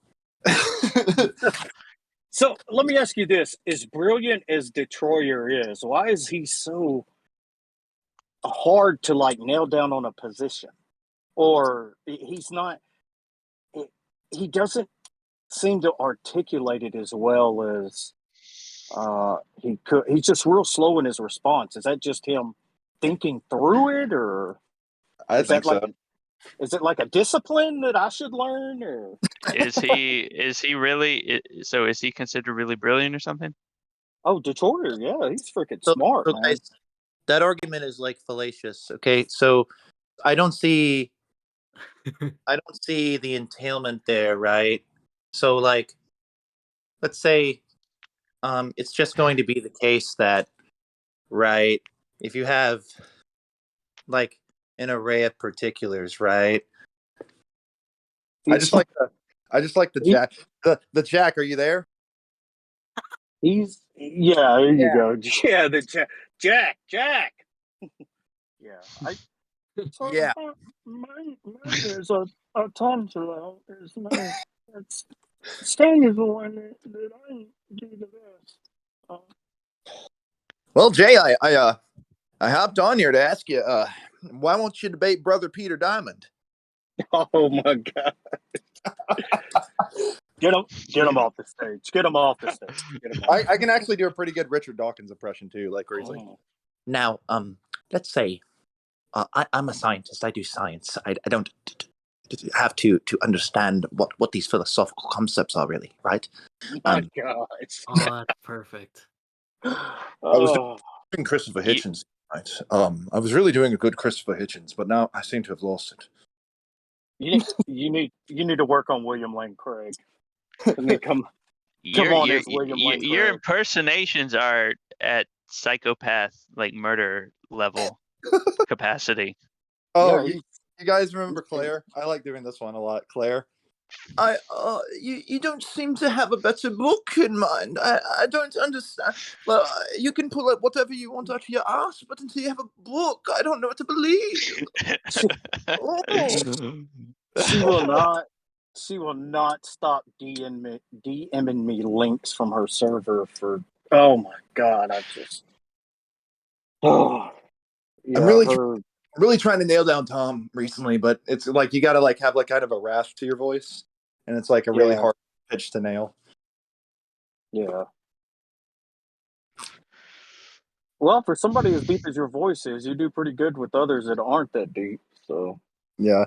[SPEAKER 5] So let me ask you this: as brilliant as Detroyer is, why is he so hard to like nail down on a position? Or he's not? He doesn't seem to articulate it as well as he could. He's just real slow in his response. Is that just him thinking through it, or
[SPEAKER 3] I think so.
[SPEAKER 5] Is it like a discipline that I should learn, or
[SPEAKER 1] is he really? So is he considered really brilliant or something?
[SPEAKER 5] Oh, Detroyer, yeah, he's freaking smart, man.
[SPEAKER 8] Guys, that argument is like fallacious. Okay, so I don't see the entailment there, right? So like, let's say it's just going to be the case that, right, if you have like an array of particulars, right?
[SPEAKER 3] I just like the Jack. The Jack, are you there?
[SPEAKER 5] There you go. Yeah, the Jack. Yeah,
[SPEAKER 3] Yeah.
[SPEAKER 5] Mine is a tonsilla. It's Sting is the one that I do the best.
[SPEAKER 3] Well, Jay, I hopped on here to ask you, why won't you debate Brother Peter Diamond?
[SPEAKER 5] Oh my God! Get him off the stage. Get him off the stage.
[SPEAKER 3] I can actually do a pretty good Richard Dawkins impression too, like where he's like,
[SPEAKER 8] now, let's say I'm a scientist. I do science. I don't have to understand what these philosophical concepts are really, right?
[SPEAKER 5] My God!
[SPEAKER 7] Oh, that's perfect.
[SPEAKER 3] I was doing Christopher Hitchens, right? I was really doing a good Christopher Hitchens, but now I seem to have lost it.
[SPEAKER 5] You need to work on William Lane Craig. And then come on as William Lane Craig.
[SPEAKER 1] Your impersonations are at psychopath, like murder level capacity.
[SPEAKER 3] Oh, you guys remember Claire? I like doing this one a lot. Claire.
[SPEAKER 8] You don't seem to have a better book in mind. I don't understand. Well, you can pull up whatever you want out of your ass, but until you have a book, I don't know what to believe.
[SPEAKER 5] She will not stop DMing me links from her server for. Oh my God!
[SPEAKER 3] I'm really trying to nail down Tom recently, but it's like you got to like have like kind of a rasp to your voice, and it's like a really hard pitch to nail.
[SPEAKER 5] Yeah. Well, for somebody as deep as your voice is, you do pretty good with others that aren't that deep. So
[SPEAKER 3] Yeah,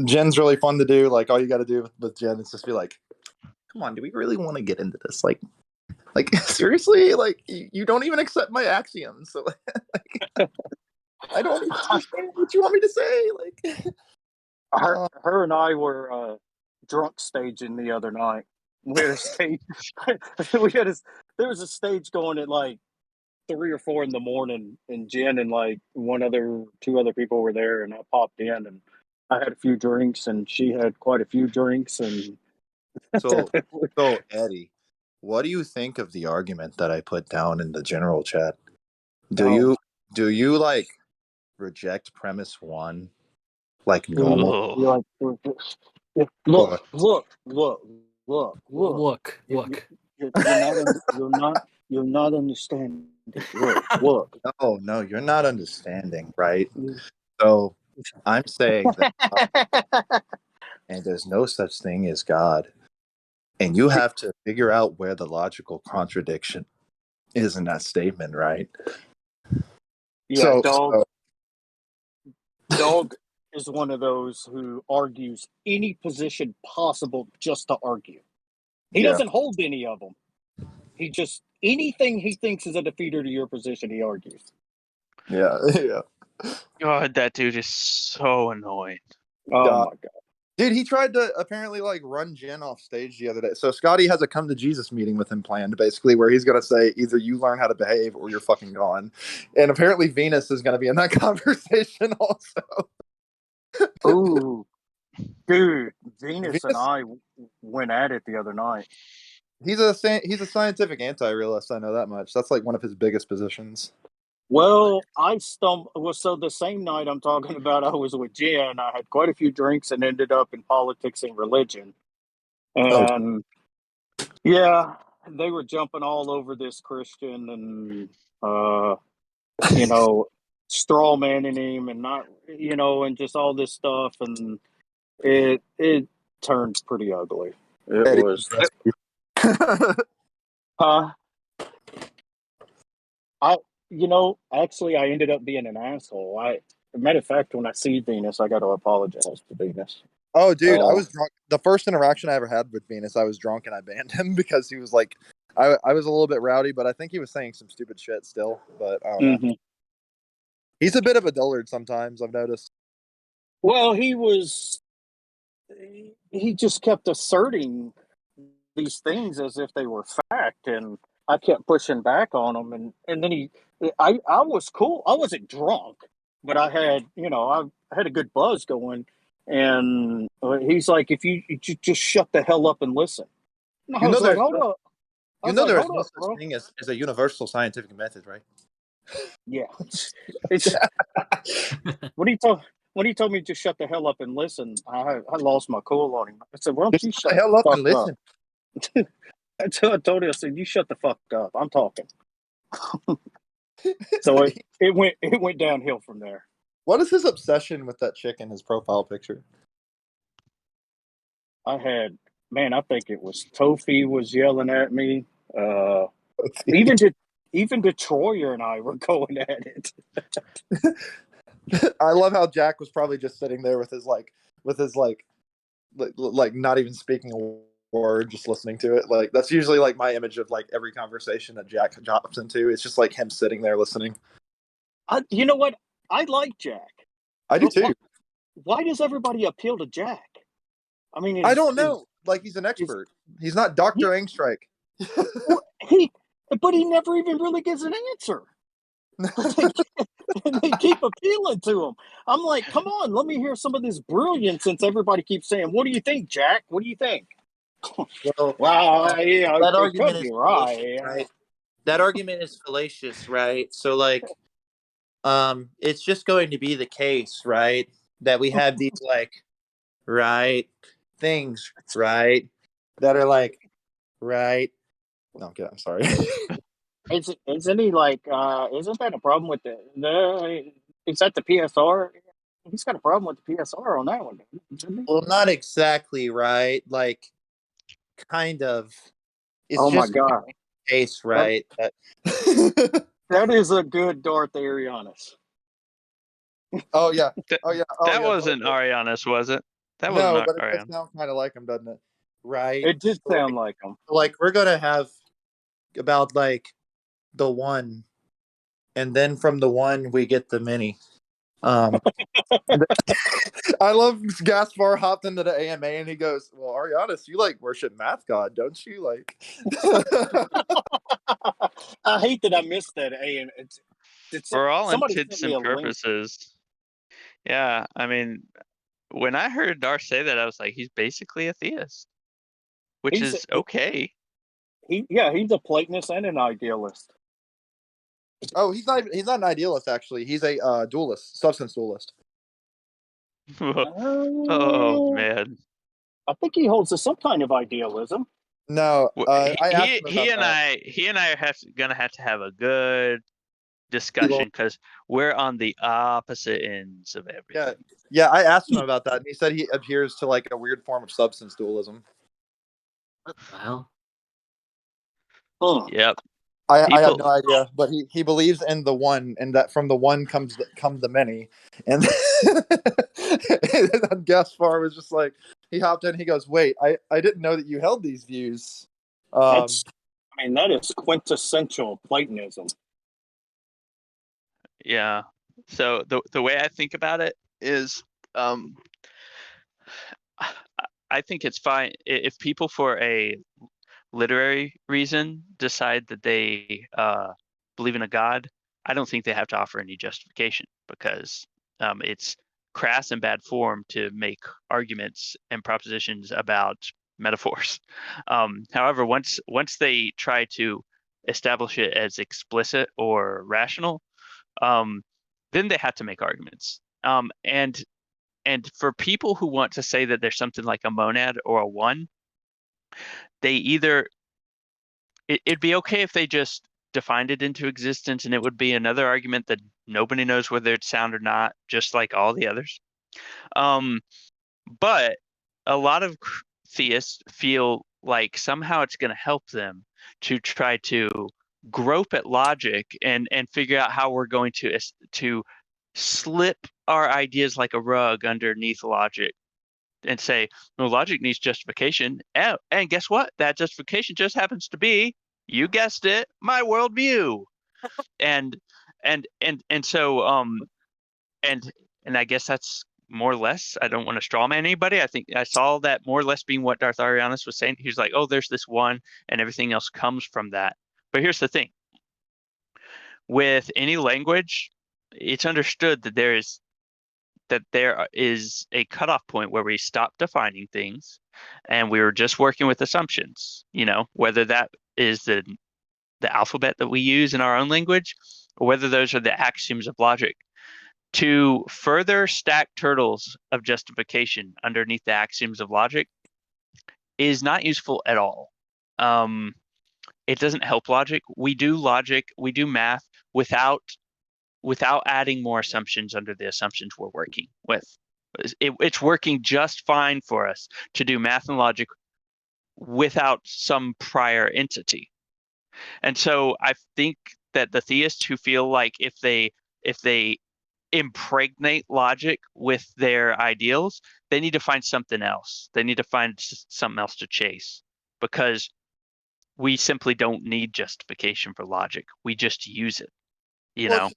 [SPEAKER 3] Jen's really fun to do. Like all you got to do with Jen is just be like, "Come on, do we really want to get into this? Like seriously? Like you don't even accept my axioms, so like, I don't even understand what you want me to say." Like,
[SPEAKER 5] her and I were drunk staging the other night. We had a stage. we had a, there was a stage going at like 3 or 4 in the morning, and Jen and like two other people were there, and I popped in, and I had a few drinks, and she had quite a few drinks, and
[SPEAKER 3] so Eddie, what do you think of the argument that I put down in the general chat? Do
[SPEAKER 5] oh,
[SPEAKER 3] you like reject premise one like
[SPEAKER 5] dude,
[SPEAKER 3] normal?
[SPEAKER 1] Oh,
[SPEAKER 5] you're like,
[SPEAKER 3] Or,
[SPEAKER 5] look.
[SPEAKER 7] Look.
[SPEAKER 5] You're not understanding. Look.
[SPEAKER 3] no, you're not understanding, right? So I'm saying that, and there's no such thing as God, and you have to figure out where the logical contradiction is in that statement, right?
[SPEAKER 5] Yeah,
[SPEAKER 3] So,
[SPEAKER 5] dog is one of those who argues any position possible just to argue. He
[SPEAKER 3] yeah,
[SPEAKER 5] doesn't hold any of them. He just anything he thinks is a defeater to your position, he argues.
[SPEAKER 3] yeah, yeah.
[SPEAKER 1] God, that dude is so annoying.
[SPEAKER 5] Oh
[SPEAKER 3] God.
[SPEAKER 5] my god.
[SPEAKER 3] Dude, he tried to apparently like run Jen off stage the other day. So Scotty has a come to Jesus meeting with him planned, basically, where he's gonna say either you learn how to behave or you're fucking gone. And apparently Venus is gonna be in that conversation also.
[SPEAKER 5] Ooh, dude, Venus and
[SPEAKER 3] Venus,
[SPEAKER 5] I went at it the other night.
[SPEAKER 3] he's a scientific anti-realist. I know that much. That's like one of his biggest positions.
[SPEAKER 5] Well, I stumbled. Well, so the same night I'm talking about, I was with Jen. I had quite a few drinks and ended up in politics and religion.
[SPEAKER 3] Oh,
[SPEAKER 5] And yeah, they were jumping all over this Christian and, you know, straw manning him and not, and just all this stuff. And it turned pretty ugly. It
[SPEAKER 3] Eddie.
[SPEAKER 5] was, huh? I, actually, I ended up being an asshole. Matter of fact, when I see Venus, I got to apologize to Venus.
[SPEAKER 3] Oh, dude, I
[SPEAKER 5] Uh,
[SPEAKER 3] was drunk. The first interaction I ever had with Venus, I was drunk and I banned him because he was like, I was a little bit rowdy, but I think he was saying some stupid shit still. But I don't know.
[SPEAKER 5] mhm.
[SPEAKER 3] He's a bit of a dullard sometimes, I've noticed.
[SPEAKER 5] Well, he just kept asserting these things as if they were fact, and I kept pushing back on him, and then I was cool. I wasn't drunk, but I had, I had a good buzz going, and he's like, if you just shut the hell up and listen. And I
[SPEAKER 3] You know,
[SPEAKER 5] was like,
[SPEAKER 3] there's
[SPEAKER 5] hold up. I
[SPEAKER 3] you
[SPEAKER 5] was
[SPEAKER 3] know
[SPEAKER 5] like,
[SPEAKER 3] there is
[SPEAKER 5] hold
[SPEAKER 3] no
[SPEAKER 5] up,
[SPEAKER 3] such
[SPEAKER 5] bro.
[SPEAKER 3] thing as a universal scientific method, right?
[SPEAKER 5] Yeah, it's when he told me to shut the hell up and listen. I lost my cool on him. I said, why don't
[SPEAKER 3] Just
[SPEAKER 5] you
[SPEAKER 3] shut the
[SPEAKER 5] shut
[SPEAKER 3] hell
[SPEAKER 5] the
[SPEAKER 3] up and
[SPEAKER 5] fuck up?
[SPEAKER 3] listen.
[SPEAKER 5] I told him, I said, you shut the fuck up. I'm talking. So it went downhill from there.
[SPEAKER 3] What is his obsession with that chick in his profile picture?
[SPEAKER 5] I think it was Tofi was yelling at me. Even Detroyer and I were going at it.
[SPEAKER 3] I love how Jack was probably just sitting there with his not even speaking a word, just listening to it. Like that's usually like my image of like every conversation that Jack drops into. It's just like him sitting there listening.
[SPEAKER 5] You know what? I like Jack,
[SPEAKER 3] I do
[SPEAKER 5] but
[SPEAKER 3] too.
[SPEAKER 5] why does everybody appeal to Jack? I mean,
[SPEAKER 3] I don't know. Like he's an expert. He's not
[SPEAKER 5] he,
[SPEAKER 3] Dr. Angstrike.
[SPEAKER 5] he, but he never even really gives an answer. They keep appealing to him. I'm like, come on, let me hear some of this brilliance since everybody keeps saying, what do you think, Jack? What do you think?
[SPEAKER 8] Well,
[SPEAKER 5] Well, yeah,
[SPEAKER 8] that
[SPEAKER 5] it
[SPEAKER 8] argument
[SPEAKER 5] could
[SPEAKER 8] is
[SPEAKER 5] be
[SPEAKER 8] fallacious,
[SPEAKER 5] right.
[SPEAKER 8] right? That argument is fallacious, right? So like it's just going to be the case, right? That we have these like right things, right? That are like right.
[SPEAKER 3] No, I'm kidding. I'm sorry.
[SPEAKER 5] Isn't he like, isn't that a problem with is that the PSR? He's got a problem with the PSR on that one, doesn't he?
[SPEAKER 8] Well, not exactly, right? Like kind of. It's
[SPEAKER 5] Oh my
[SPEAKER 8] just
[SPEAKER 5] God.
[SPEAKER 8] case,
[SPEAKER 5] Ev-
[SPEAKER 8] right?
[SPEAKER 5] That is a good Darth Arianis.
[SPEAKER 3] Oh yeah,
[SPEAKER 1] That,
[SPEAKER 3] oh yeah, oh
[SPEAKER 1] that
[SPEAKER 3] yeah.
[SPEAKER 1] wasn't Arianas, was it? That wasn't
[SPEAKER 3] No, but it does
[SPEAKER 1] Ariana.
[SPEAKER 3] sound kind of like him, doesn't it? Right.
[SPEAKER 5] It did
[SPEAKER 3] So,
[SPEAKER 5] sound like him.
[SPEAKER 8] Like we're gonna have about like the one, and then from the one we get the many. Um,
[SPEAKER 3] I love Gaspar hopped into the AMA and he goes, "Well, Arianis, you like worship math god, don't you?" Like,
[SPEAKER 5] I hate that I missed that. And
[SPEAKER 1] For all
[SPEAKER 5] somebody sent
[SPEAKER 1] intents
[SPEAKER 5] me
[SPEAKER 1] and
[SPEAKER 5] a link.
[SPEAKER 1] purposes, yeah. I mean, when I heard Darth say that, I was like, he's basically a theist, which
[SPEAKER 5] He's
[SPEAKER 1] is okay.
[SPEAKER 5] he's a Platonist and an idealist.
[SPEAKER 3] oh, he's not an idealist actually. He's a dualist, substance dualist.
[SPEAKER 1] Oh
[SPEAKER 5] Uh,
[SPEAKER 1] man.
[SPEAKER 5] I think he holds to some kind of idealism.
[SPEAKER 3] No, I asked
[SPEAKER 1] He
[SPEAKER 3] him about that.
[SPEAKER 1] he and I are gonna have to have a good
[SPEAKER 3] He
[SPEAKER 1] discussion
[SPEAKER 3] won't-
[SPEAKER 1] because we're on the opposite ends of
[SPEAKER 3] Yeah,
[SPEAKER 1] everything.
[SPEAKER 3] yeah, I asked him about that, and he said he adheres to like a weird form of substance dualism.
[SPEAKER 7] What the hell?
[SPEAKER 5] Huh.
[SPEAKER 1] Yep.
[SPEAKER 3] I have no
[SPEAKER 1] People
[SPEAKER 3] idea, but he believes in the one, and that from the one comes the many. And Gaspar was just like, he hopped in, he goes, "Wait, I didn't know that you held these views."
[SPEAKER 5] That is quintessential Platonism.
[SPEAKER 1] Yeah. So the way I think about it is, I think it's fine if people for a literary reason decide that they believe in a god. I don't think they have to offer any justification because it's crass and bad form to make arguments and propositions about metaphors. However, once they try to establish it as explicit or rational, um, then they have to make arguments. And for people who want to say that there's something like a monad or a one, they either it'd be okay if they just defined it into existence, and it would be another argument that nobody knows whether it's sound or not, just like all the others. But a lot of theists feel like somehow it's going to help them to try to grope at logic and figure out how we're going to slip our ideas like a rug underneath logic and say, well, logic needs justification. And guess what? That justification just happens to be, you guessed it, my worldview. And so and I guess that's more or less, I don't want to straw man anybody. I think I saw that more or less being what Darth Arianis was saying. He's like, oh, there's this one and everything else comes from that. But here's the thing. With any language, it's understood that there is a cutoff point where we stop defining things and we were just working with assumptions, whether that is the alphabet that we use in our own language or whether those are the axioms of logic. To further stack turtles of justification underneath the axioms of logic is not useful at all. It doesn't help logic. We do math without adding more assumptions under the assumptions we're working with. It's working just fine for us to do math and logic without some prior entity. And so I think that the theists who feel like if they impregnate logic with their ideals, they need to find something else. They need to find something else to chase, because we simply don't need justification for logic. We just use it,
[SPEAKER 3] Well,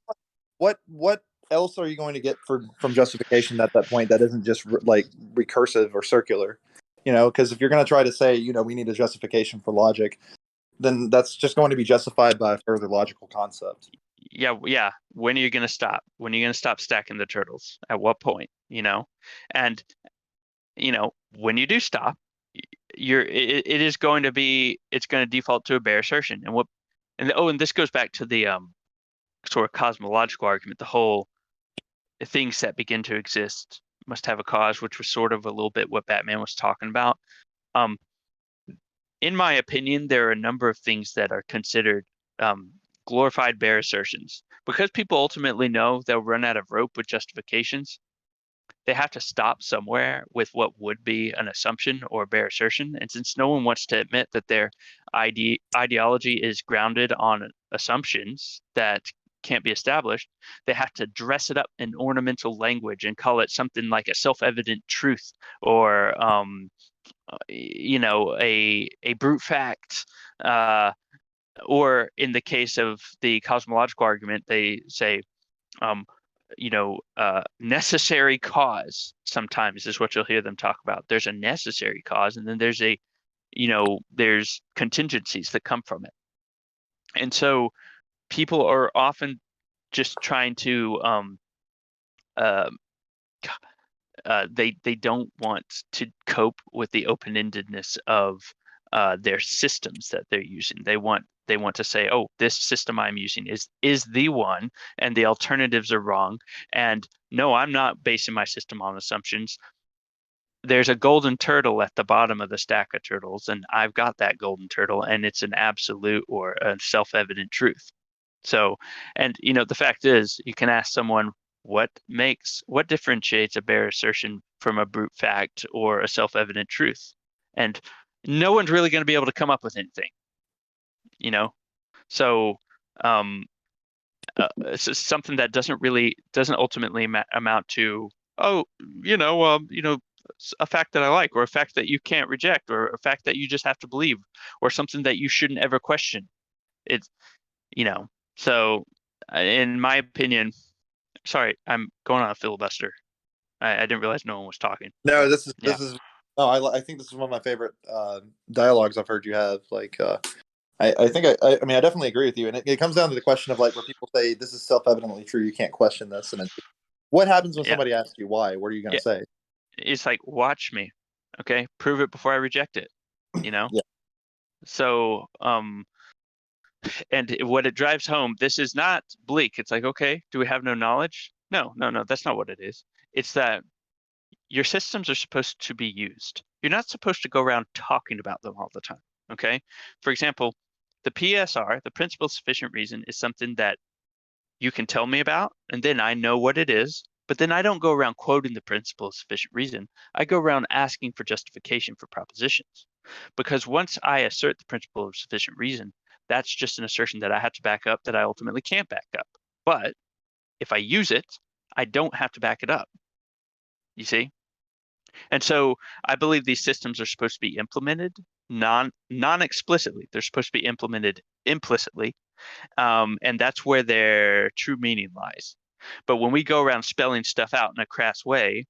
[SPEAKER 3] what else are you going to get from justification at that point that isn't just like recursive or circular? Because if you're going to try to say, we need a justification for logic, then that's just going to be justified by a further logical concept.
[SPEAKER 1] Yeah. When are you going to stop? When are you going to stop stacking the turtles? At what point? And when you do stop, it's going to default to a bare assertion. And this goes back to the sort of cosmological argument, the whole things that begin to exist must have a cause, which was sort of a little bit what Batman was talking about. In my opinion, there are a number of things that are considered glorified bare assertions. Because people ultimately know they'll run out of rope with justifications, they have to stop somewhere with what would be an assumption or a bare assertion. And since no one wants to admit that their ideology is grounded on assumptions that can't be established, they have to dress it up in ornamental language and call it something like a self-evident truth, or a brute fact, or in the case of the cosmological argument, they say necessary cause sometimes is what you'll hear them talk about. There's a necessary cause, and then there's there's contingencies that come from it. And so people are often just trying to they don't want to cope with the open-endedness of their systems that they're using. They want to say, oh, this system I'm using is the one, and the alternatives are wrong. And no, I'm not basing my system on assumptions. There's a golden turtle at the bottom of the stack of turtles, and I've got that golden turtle, and it's an absolute or a self-evident truth. So, and the fact is, you can ask someone, what differentiates a bare assertion from a brute fact or a self-evident truth? And no one's really going to be able to come up with anything, So, it's something that doesn't ultimately amount to, a fact that I like, or a fact that you can't reject, or a fact that you just have to believe, or something that you shouldn't ever question. It's, so in my opinion, sorry, I'm going on a filibuster. I didn't realize no one was talking.
[SPEAKER 3] No, this is. Oh, I think this is one of my favorite dialogues I've heard you have. Like, I think I mean I definitely agree with you, and it comes down to the question of like where people say this is self-evidently true, you can't question this, and what happens when somebody asks you why? What are you going to say?
[SPEAKER 1] It's like, watch me, okay? Prove it before I reject it.
[SPEAKER 3] Yeah.
[SPEAKER 1] So, and what it drives home, this is not bleak. It's like, okay, do we have no knowledge? No, that's not what it is. It's that your systems are supposed to be used. You're not supposed to go around talking about them all the time, okay? For example, the PSR, the principle of sufficient reason, is something that you can tell me about, and then I know what it is, but then I don't go around quoting the principle of sufficient reason. I go around asking for justification for propositions. Because once I assert the principle of sufficient reason, that's just an assertion that I have to back up that I ultimately can't back up. But if I use it, I don't have to back it up. You see? And so I believe these systems are supposed to be implemented non-explicitly. They're supposed to be implemented implicitly. And that's where their true meaning lies. But when we go around spelling stuff out in a crass way,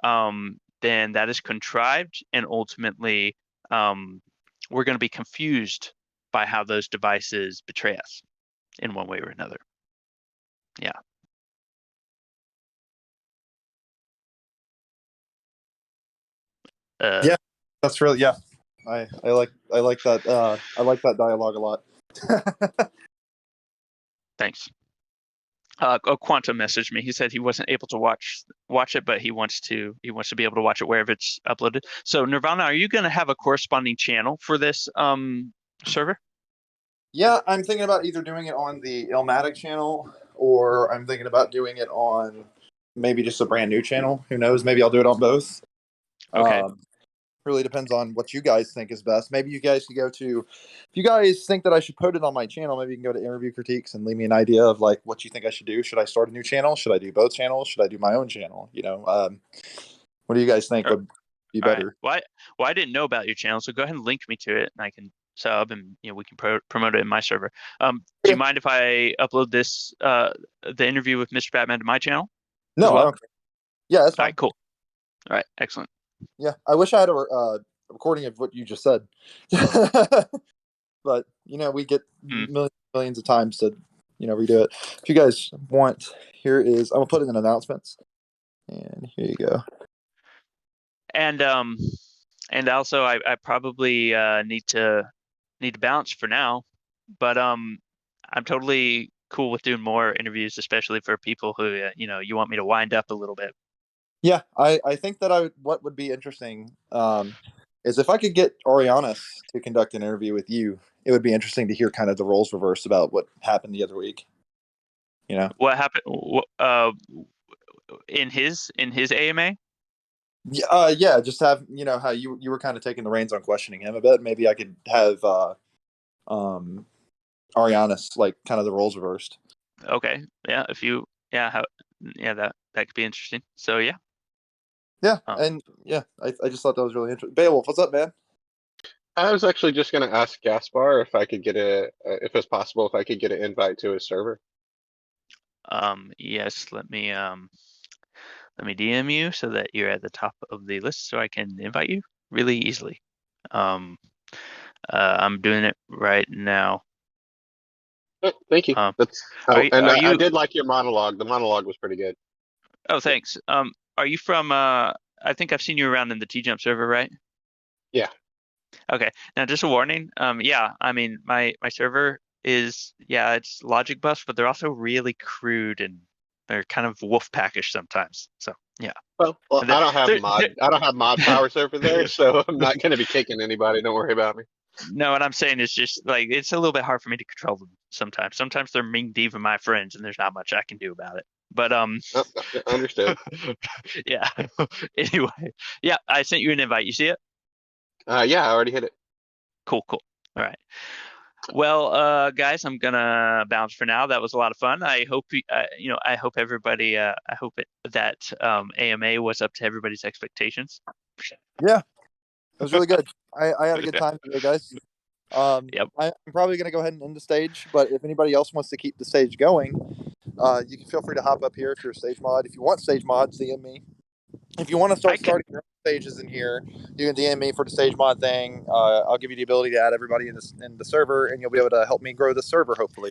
[SPEAKER 1] then that is contrived, and ultimately we're going to be confused by how those devices betray us in one way or another. Yeah.
[SPEAKER 3] Yeah, that's really I like that I like that dialogue a lot.
[SPEAKER 1] Thanks. Quantum messaged me. He said he wasn't able to watch it, but he wants to be able to watch it wherever it's uploaded. So Nirvana, are you going to have a corresponding channel for this server?
[SPEAKER 3] Yeah, I'm thinking about either doing it on the Illmatic channel, or I'm thinking about doing it on maybe just a brand new channel. Who knows? Maybe I'll do it on both.
[SPEAKER 1] Okay.
[SPEAKER 3] Really depends on what you guys think is best. Maybe you guys could go to, if you guys think that I should put it on my channel, maybe you can go to interview critiques and leave me an idea of like what you think I should do. Should I start a new channel? Should I do both channels? Should I do my own channel? What do you guys think would be better?
[SPEAKER 1] Right. Well, I didn't know about your channel, so go ahead and link me to it, and I can sub, and we can promote it in my server. Do you mind if I upload this the interview with Mr. Batman to my channel?
[SPEAKER 3] No,
[SPEAKER 1] well?
[SPEAKER 3] I don't care. Yeah, that's fine.
[SPEAKER 1] All right, cool. All right, excellent.
[SPEAKER 3] Yeah, I wish I had a recording of what you just said, but we get millions of times to redo it. If you guys want, here is I'm gonna put it in announcements, and here you go.
[SPEAKER 1] And also I probably need to bounce for now, but I'm totally cool with doing more interviews, especially for people who you want me to wind up a little bit.
[SPEAKER 3] Yeah, I think that what would be interesting is if I could get Orianis to conduct an interview with you. It would be interesting to hear kind of the roles reversed about what happened the other week.
[SPEAKER 1] What happened in his AMA?
[SPEAKER 3] Yeah, just have how you were kind of taking the reins on questioning him a bit. Maybe I could have Arianis, like kind of the roles reversed.
[SPEAKER 1] Okay, yeah, that could be interesting. So yeah,
[SPEAKER 3] Yeah,
[SPEAKER 1] um,
[SPEAKER 3] and yeah, I just thought that was really interesting. Beowulf, what's up, man?
[SPEAKER 9] I was actually just going to ask Gaspar if I could get if it's possible, if I could get an invite to his server.
[SPEAKER 1] yes, let me DM you so that you're at the top of the list so I can invite you really easily. I'm doing it right now.
[SPEAKER 9] Oh, thank you.
[SPEAKER 1] Um,
[SPEAKER 9] That's
[SPEAKER 1] are
[SPEAKER 9] and
[SPEAKER 1] are
[SPEAKER 9] I
[SPEAKER 1] you?
[SPEAKER 9] did like your monologue. The monologue was pretty good.
[SPEAKER 1] Oh, thanks. Are you from? I think I've seen you around in the T-Jump server, right?
[SPEAKER 9] Yeah.
[SPEAKER 1] Okay. Now, just a warning. Yeah, I mean, my server is, yeah, it's logic bus, but they're also really crude and they're kind of wolf packish sometimes. So yeah.
[SPEAKER 9] Well,
[SPEAKER 1] And they're,
[SPEAKER 9] I don't have mod powers over there, so I'm not going to be kicking anybody. Don't worry about me.
[SPEAKER 1] no, what I'm saying is just like it's a little bit hard for me to control them sometimes. Sometimes they're mean diva my friends, and there's not much I can do about it. But
[SPEAKER 9] Oh, understood.
[SPEAKER 1] yeah. Anyway, yeah, I sent you an invite. You see it?
[SPEAKER 9] Yeah, I already hit it.
[SPEAKER 1] Cool. All right. Well, guys, I'm gonna bounce for now. That was a lot of fun. I hope I hope everybody. I hope that AMA was up to everybody's expectations.
[SPEAKER 3] Yeah, it was really good. I had a good time today, guys.
[SPEAKER 1] Yep.
[SPEAKER 3] I'm probably going to go ahead and end the stage, but if anybody else wants to keep the stage going, you can feel free to hop up here if you're a stage mod. If you want stage mods, DM me. If you want to
[SPEAKER 1] I
[SPEAKER 3] start
[SPEAKER 1] can.
[SPEAKER 3] starting your own stages in here, you can DM me for the stage mod thing. I'll give you the ability to add everybody in the server, and you'll be able to help me grow the server, hopefully.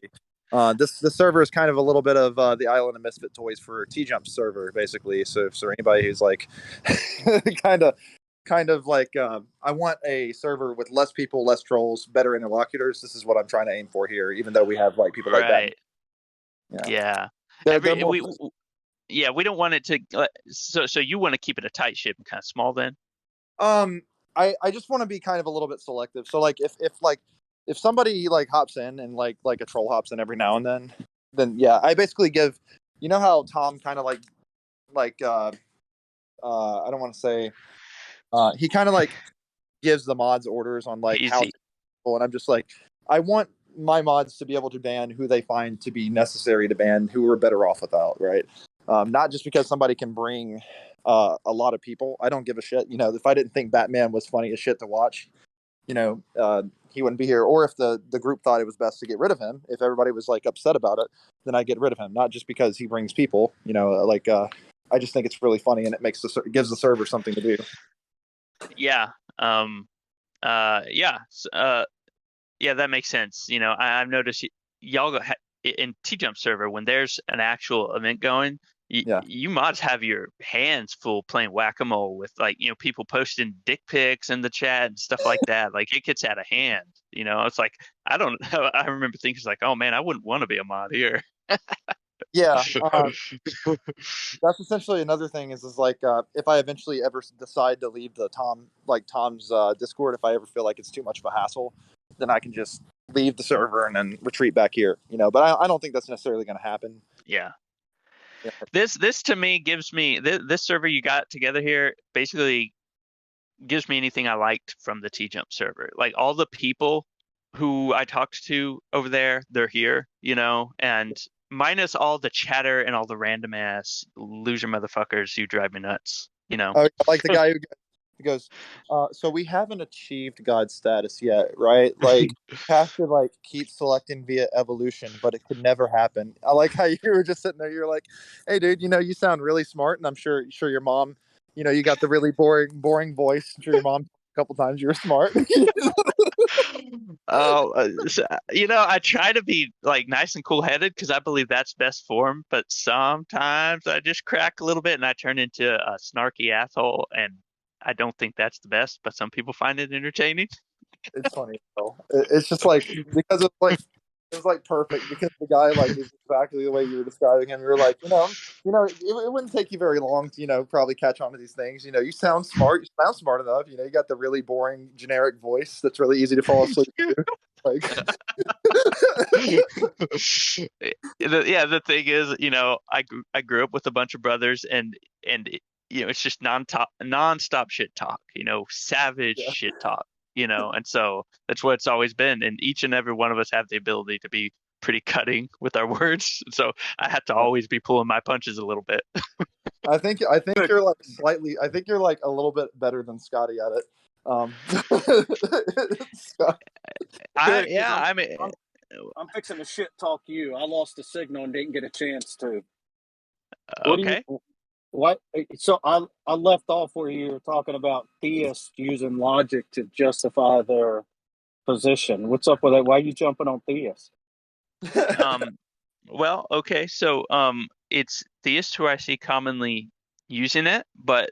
[SPEAKER 3] This server is kind of a little bit of the Island of Misfit Toys for T-Jump server, basically. So if for anybody who's like kind of like I want a server with less people, less trolls, better interlocutors. This is what I'm trying to aim for here, even though we have like people like that.
[SPEAKER 1] Right.
[SPEAKER 3] Yeah,
[SPEAKER 1] Yeah.
[SPEAKER 3] they're more.
[SPEAKER 1] Yeah, we don't want it to. So you want to keep it a tight ship and kind of small then?
[SPEAKER 3] I just want to be kind of a little bit selective. So like if somebody like hops in and like a troll hops in every now and then yeah, I basically give, you know how Tom kind of like I don't want to say he kind of like gives the mods orders on like how to people, and I'm just like, I want my mods to be able to ban who they find to be necessary to ban, who we're better off without, right? Not just because somebody can bring a lot of people. I don't give a shit. You know, if I didn't think Batman was funny as shit to watch, you know, he wouldn't be here. Or if the group thought it was best to get rid of him, if everybody was like upset about it, then I get rid of him. Not just because he brings people. You know, like I just think it's really funny and it gives the server something to do.
[SPEAKER 1] Yeah. Yeah. Yeah, that makes sense. You know, I've noticed y'all in T-Jump server when there's an actual event going,
[SPEAKER 3] Yeah.
[SPEAKER 1] you mods have your hands full playing whack-a-mole with like, you know, people posting dick pics in the chat and stuff like that. Like it gets out of hand. You know, it's like I don't know. I remember thinking like, oh man, I wouldn't want to be a mod here.
[SPEAKER 3] Yeah. That's essentially another thing is like if I eventually ever decide to leave the Tom's Discord, if I ever feel like it's too much of a hassle, then I can just leave the server and then retreat back here, you know. But I don't think that's necessarily going to happen.
[SPEAKER 1] Yeah.
[SPEAKER 3] Yeah.
[SPEAKER 1] This to me gives me this server you got together here basically gives me anything I liked from the T-Jump server. Like all the people who I talked to over there, they're here, you know, and minus all the chatter and all the random ass loser motherfuckers who drive me nuts, you know.
[SPEAKER 3] Oh, like the guy who goes, so we haven't achieved God status yet, right? Like you have to like keep selecting via evolution, but it could never happen. I like how you were just sitting there. You're like, hey, dude, you know, you sound really smart, and I'm sure your mom, you know, you got the really boring voice. I'm sure your mom a couple times you were smart.
[SPEAKER 1] Oh, you know, I try to be like nice and cool headed because I believe that's best form, but sometimes I just crack a little bit and I turn into a snarky asshole, and I don't think that's the best, but some people find it entertaining.
[SPEAKER 3] It's funny though. It's just like because it's like it was like perfect because the guy like is exactly the way you were describing him. You're like, it wouldn't take you very long to probably catch on to these things. You know, you sound smart. You sound smart enough. You know, you got the really boring generic voice that's really easy to fall asleep to. Like,
[SPEAKER 1] Yeah, the thing is, you know, I grew up with a bunch of brothers, and you know, it's just non-stop shit talk. You know, savage
[SPEAKER 3] Yeah.
[SPEAKER 1] shit talk. and so that's what it's always been. And each and every one of us have the ability to be pretty cutting with our words. So I have to always be pulling my punches a little bit.
[SPEAKER 3] I think you're like slightly. I think you're like a little bit better than Scotty at it. Scott,
[SPEAKER 5] Good, 'cause
[SPEAKER 1] Yeah, I mean,
[SPEAKER 5] I'm fixing to shit talk you. I lost the signal and didn't get a chance to. What do
[SPEAKER 1] okay.
[SPEAKER 5] you? What? So I left off where you were talking about theists using logic to justify their position. What's up with that? Why are you jumping on theists?
[SPEAKER 1] Um, well, okay, so it's theists who I see commonly using it, but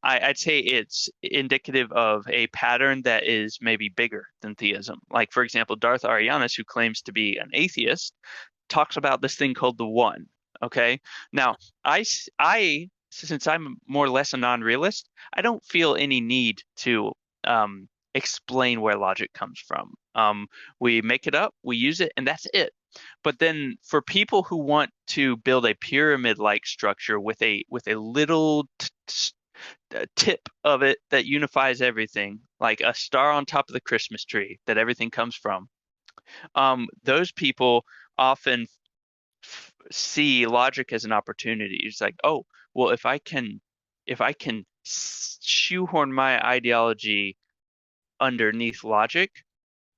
[SPEAKER 1] I'd say it's indicative of a pattern that is maybe bigger than theism. Like, for example, Darth Arianis, who claims to be an atheist, talks about this thing called the one. Okay, now since I'm more or less a non-realist, I don't feel any need to explain where logic comes from. We make it up, we use it, and that's it. But then for people who want to build a pyramid-like structure with a little tip of it that unifies everything, like a star on top of the Christmas tree that everything comes from, those people often see logic as an opportunity. It's like, oh, well, if I can shoehorn my ideology underneath logic,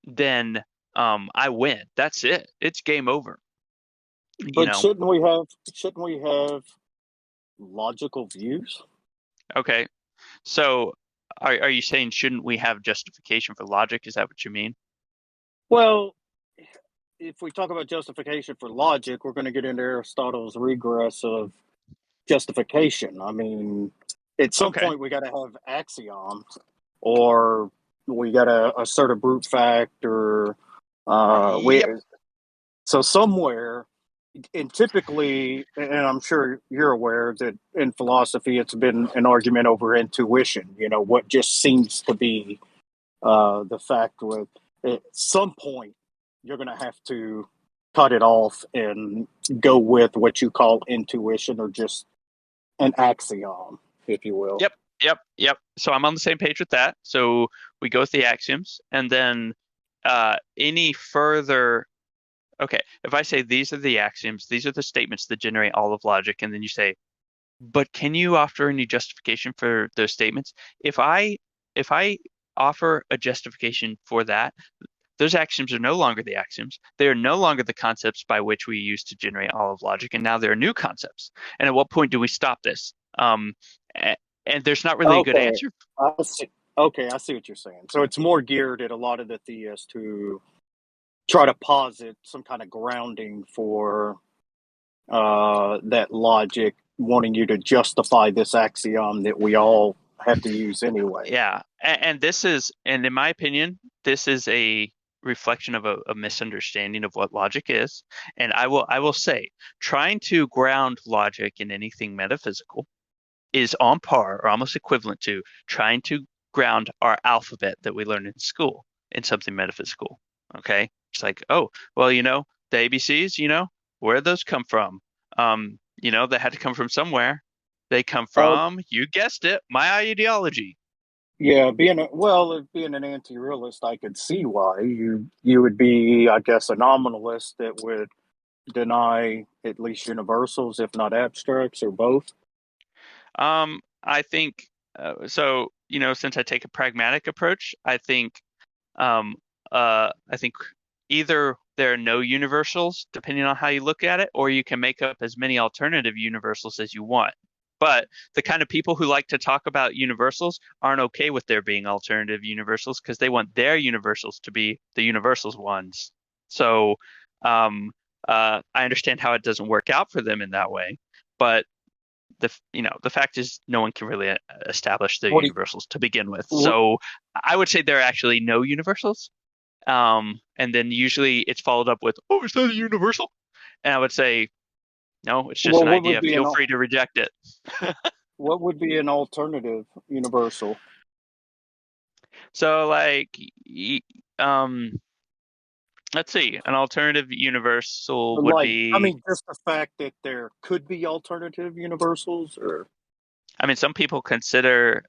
[SPEAKER 1] then I win. That's it. It's game over.
[SPEAKER 5] But shouldn't we have logical views?
[SPEAKER 1] Okay. So are you saying shouldn't we have justification for logic? Is that what you mean?
[SPEAKER 5] Well, if we talk about justification for logic, we're going to get into Aristotle's regress of justification. I mean, at some
[SPEAKER 1] Okay.
[SPEAKER 5] point we got to have axioms, or we got to assert a brute fact, or
[SPEAKER 1] Yep.
[SPEAKER 5] so somewhere. And typically, and I'm sure you're aware that in philosophy, it's been an argument over intuition. What just seems to be the fact with at some point you're going to have to cut it off and go with what you call intuition, or just an axiom, if you will.
[SPEAKER 1] Yep. So I'm on the same page with that. So we go with the axioms, and then any further. Okay, if I say these are the axioms, these are the statements that generate all of logic, and then you say, but can you offer any justification for those statements? If I offer a justification for that, those axioms are no longer the axioms. They are no longer the concepts by which we use to generate all of logic, and now there are new concepts. And at what point do we stop this? And there's not really a good answer.
[SPEAKER 5] I see. Okay, I see what you're saying. So it's more geared at a lot of the theists who try to posit some kind of grounding for that logic, wanting you to justify this axiom that we all have to use anyway.
[SPEAKER 1] Yeah, and in my opinion, this is a reflection of a misunderstanding of what logic is. And I will say, trying to ground logic in anything metaphysical is on par or almost equivalent to trying to ground our alphabet that we learn in school in something metaphysical. Okay, it's like, oh, well, the ABCs, where did those come from? They had to come from somewhere. They come from, you guessed it, my ideology.
[SPEAKER 5] Yeah, being an anti-realist, I could see why you would be, I guess, a nominalist that would deny at least universals, if not abstracts, or both.
[SPEAKER 1] I think so. Since I take a pragmatic approach, I think either there are no universals, depending on how you look at it, or you can make up as many alternative universals as you want. But the kind of people who like to talk about universals aren't okay with there being alternative universals because they want their universals to be the universals ones. So I understand how it doesn't work out for them in that way, but the fact is no one can really establish the universals to begin with. So I would say there are actually no universals. And then usually it's followed up with, oh, is that a universal? And I would say, no, it's just an idea. Feel free to reject it.
[SPEAKER 5] What would be an alternative universal?
[SPEAKER 1] So let's see, an alternative universal would be.
[SPEAKER 5] I mean, just the fact that there could be alternative universals, or.
[SPEAKER 1] I mean, some people consider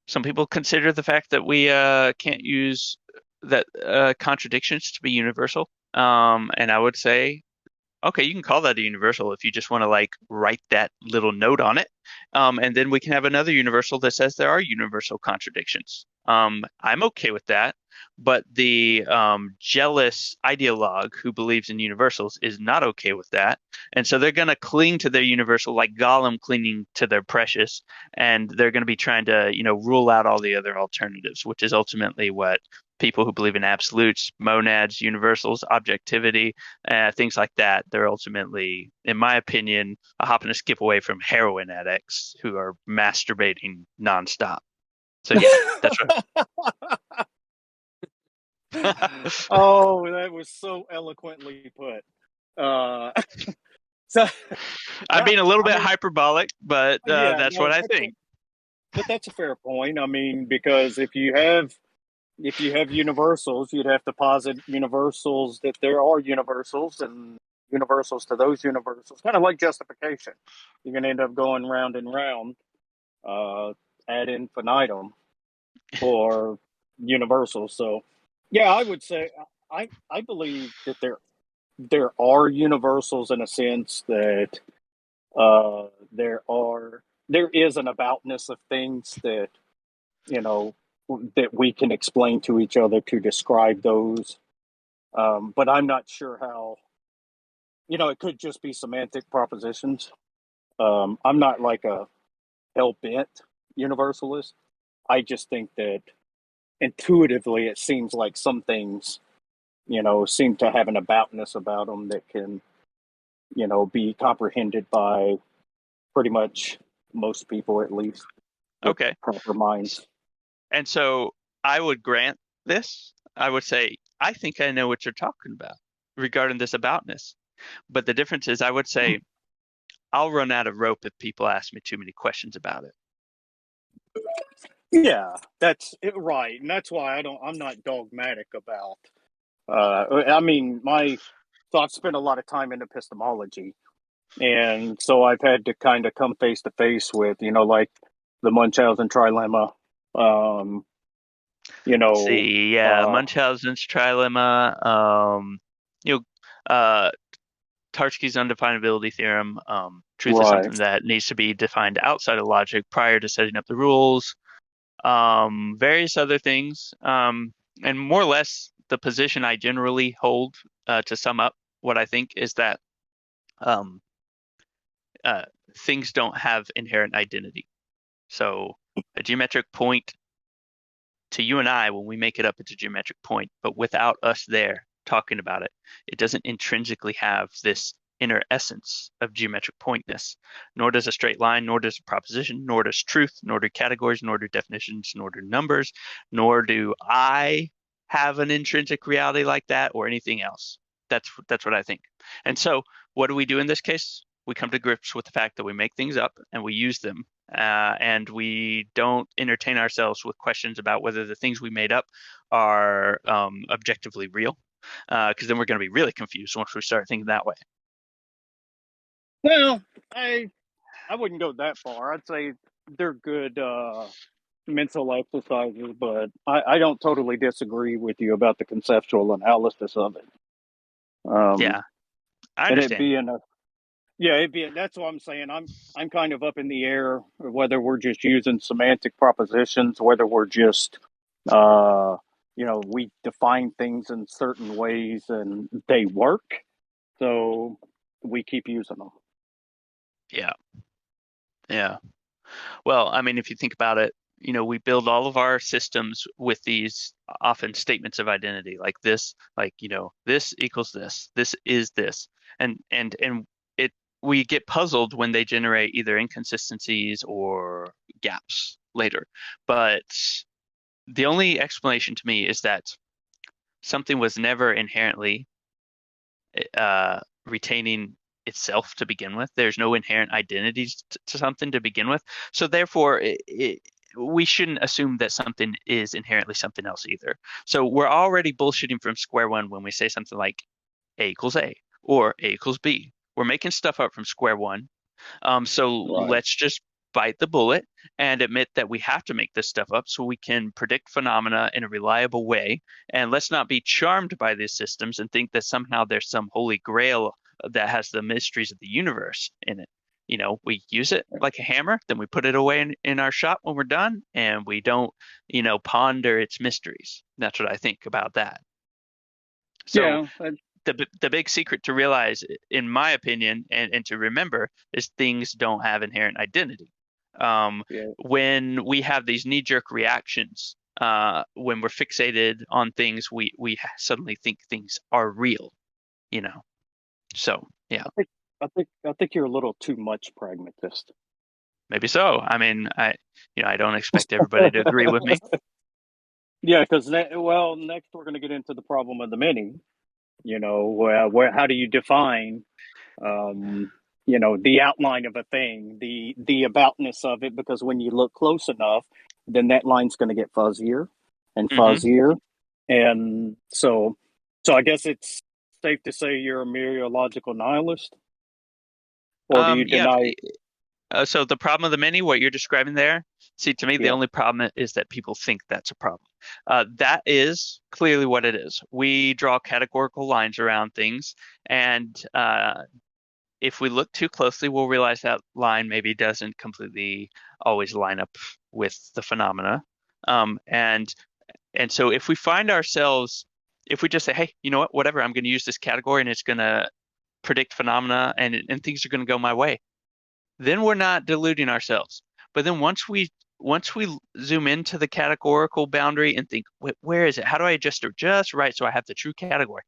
[SPEAKER 1] Some people consider the fact that we can't use that contradictions to be universal. And I would say, okay, you can call that a universal if you just want to like write that little note on it. And then we can have another universal that says there are universal contradictions. I'm okay with that, but the jealous ideologue who believes in universals is not okay with that. And so they're going to cling to their universal like Gollum clinging to their precious, and they're going to be trying to, rule out all the other alternatives, which is ultimately what people who believe in absolutes, monads, universals, objectivity, things like that, they're ultimately, in my opinion, a hop and a skip away from heroin addicts who are masturbating nonstop. So yeah, that's right.
[SPEAKER 5] Oh, that was so eloquently put. So
[SPEAKER 1] I'm being a little bit
[SPEAKER 5] I mean,
[SPEAKER 1] hyperbolic, but
[SPEAKER 5] yeah,
[SPEAKER 1] that's what
[SPEAKER 5] no,
[SPEAKER 1] I think.
[SPEAKER 5] but that's a fair point. I mean, because if you have universals, you'd have to posit universals that there are universals and universals to those universals, kind of like justification. You're going to end up going round and round ad infinitum for universals. So, yeah, I would say I believe that there are universals in a sense that there is an aboutness of things that you know that we can explain to each other to describe those. But I'm not sure how. It could just be semantic propositions. I'm not like a hell bent universalist. I just think that intuitively it seems like some things, seem to have an aboutness about them that can, be comprehended by pretty much most people, at least with
[SPEAKER 1] Okay.
[SPEAKER 5] proper minds.
[SPEAKER 1] And so I would grant this. I would say, I think I know what you're talking about regarding this aboutness. But the difference is, I would say, I'll run out of rope if people ask me too many questions about it.
[SPEAKER 5] Yeah, that's it, right, and that's why I'm not dogmatic about. I mean, so I've spent a lot of time in epistemology, and so I've had to kind of come face to face with, like the Munchausen trilemma. Um, you know,
[SPEAKER 1] See, yeah,
[SPEAKER 5] uh,
[SPEAKER 1] Munchausen's trilemma, you know, Tarski's undefinability theorem. Truth is
[SPEAKER 5] right,
[SPEAKER 1] something that needs to be defined outside of logic prior to setting up the rules. Various other things, and more or less the position I generally hold, to sum up what I think, is that um, things don't have inherent identity. So a geometric point to you and I, when we make it up, it's a geometric point, but without us there talking about it, it doesn't intrinsically have this inner essence of geometric pointness, nor does a straight line, nor does a proposition, nor does truth, nor do categories, nor do definitions, nor do numbers, nor do I have an intrinsic reality like that or anything else. That's what I think. And so what do we do in this case? We come to grips with the fact that we make things up and we use them, and we don't entertain ourselves with questions about whether the things we made up are objectively real, because then we're going to be really confused once we start thinking that way.
[SPEAKER 5] well, I wouldn't go that far. I'd say they're good mental exercises, but I don't totally disagree with you about the conceptual analysis of it. Um,
[SPEAKER 1] Yeah, I
[SPEAKER 5] and it
[SPEAKER 1] understand.
[SPEAKER 5] being a Yeah, that's what I'm saying. I'm kind of up in the air whether we're just using semantic propositions, whether we're just we define things in certain ways and they work, so we keep using them.
[SPEAKER 1] Yeah, yeah. Well, I mean, if you think about it, we build all of our systems with these often statements of identity, like this, like, this equals this is this, and it we get puzzled when they generate either inconsistencies or gaps later. But the only explanation to me is that something was never inherently retaining itself to begin with. There's no inherent identity to something to begin with. So therefore, we shouldn't assume that something is inherently something else either. So we're already bullshitting from square one when we say something like A equals A or A equals B. We're making stuff up from square one. So
[SPEAKER 5] Right.
[SPEAKER 1] let's just bite the bullet and admit that we have to make this stuff up so we can predict phenomena in a reliable way. And let's not be charmed by these systems and think that somehow there's some holy grail that has the mysteries of the universe in it. We use it like a hammer, then we put it away in our shop when we're done, and we don't, ponder its mysteries. That's what I think about that. So the big secret to realize, in my opinion, and to remember, is things don't have inherent identity. When we have these knee-jerk reactions, when we're fixated on things, we suddenly think things are real, So yeah.
[SPEAKER 5] I think you're a little too much pragmatist.
[SPEAKER 1] Maybe so. I mean, I don't expect everybody to agree with me.
[SPEAKER 5] Yeah, because next we're going to get into the problem of the many. Where how do you define, the outline of a thing, the aboutness of it? Because when you look close enough, then that line's going to get fuzzier and fuzzier, and so I guess it's safe to say you're a mereological nihilist, or do you deny?
[SPEAKER 1] So the problem of the many, what you're describing there, see, to me, the only problem is that people think that's a problem. That is clearly what it is. We draw categorical lines around things, and if we look too closely, we'll realize that line maybe doesn't completely always line up with the phenomena. And so if we find ourselves, if we just say, hey, you know what, whatever, I'm going to use this category and it's going to predict phenomena and things are going to go my way, then we're not deluding ourselves. But then once we zoom into the categorical boundary and think, where is it? How do I adjust it just right so I have the true category?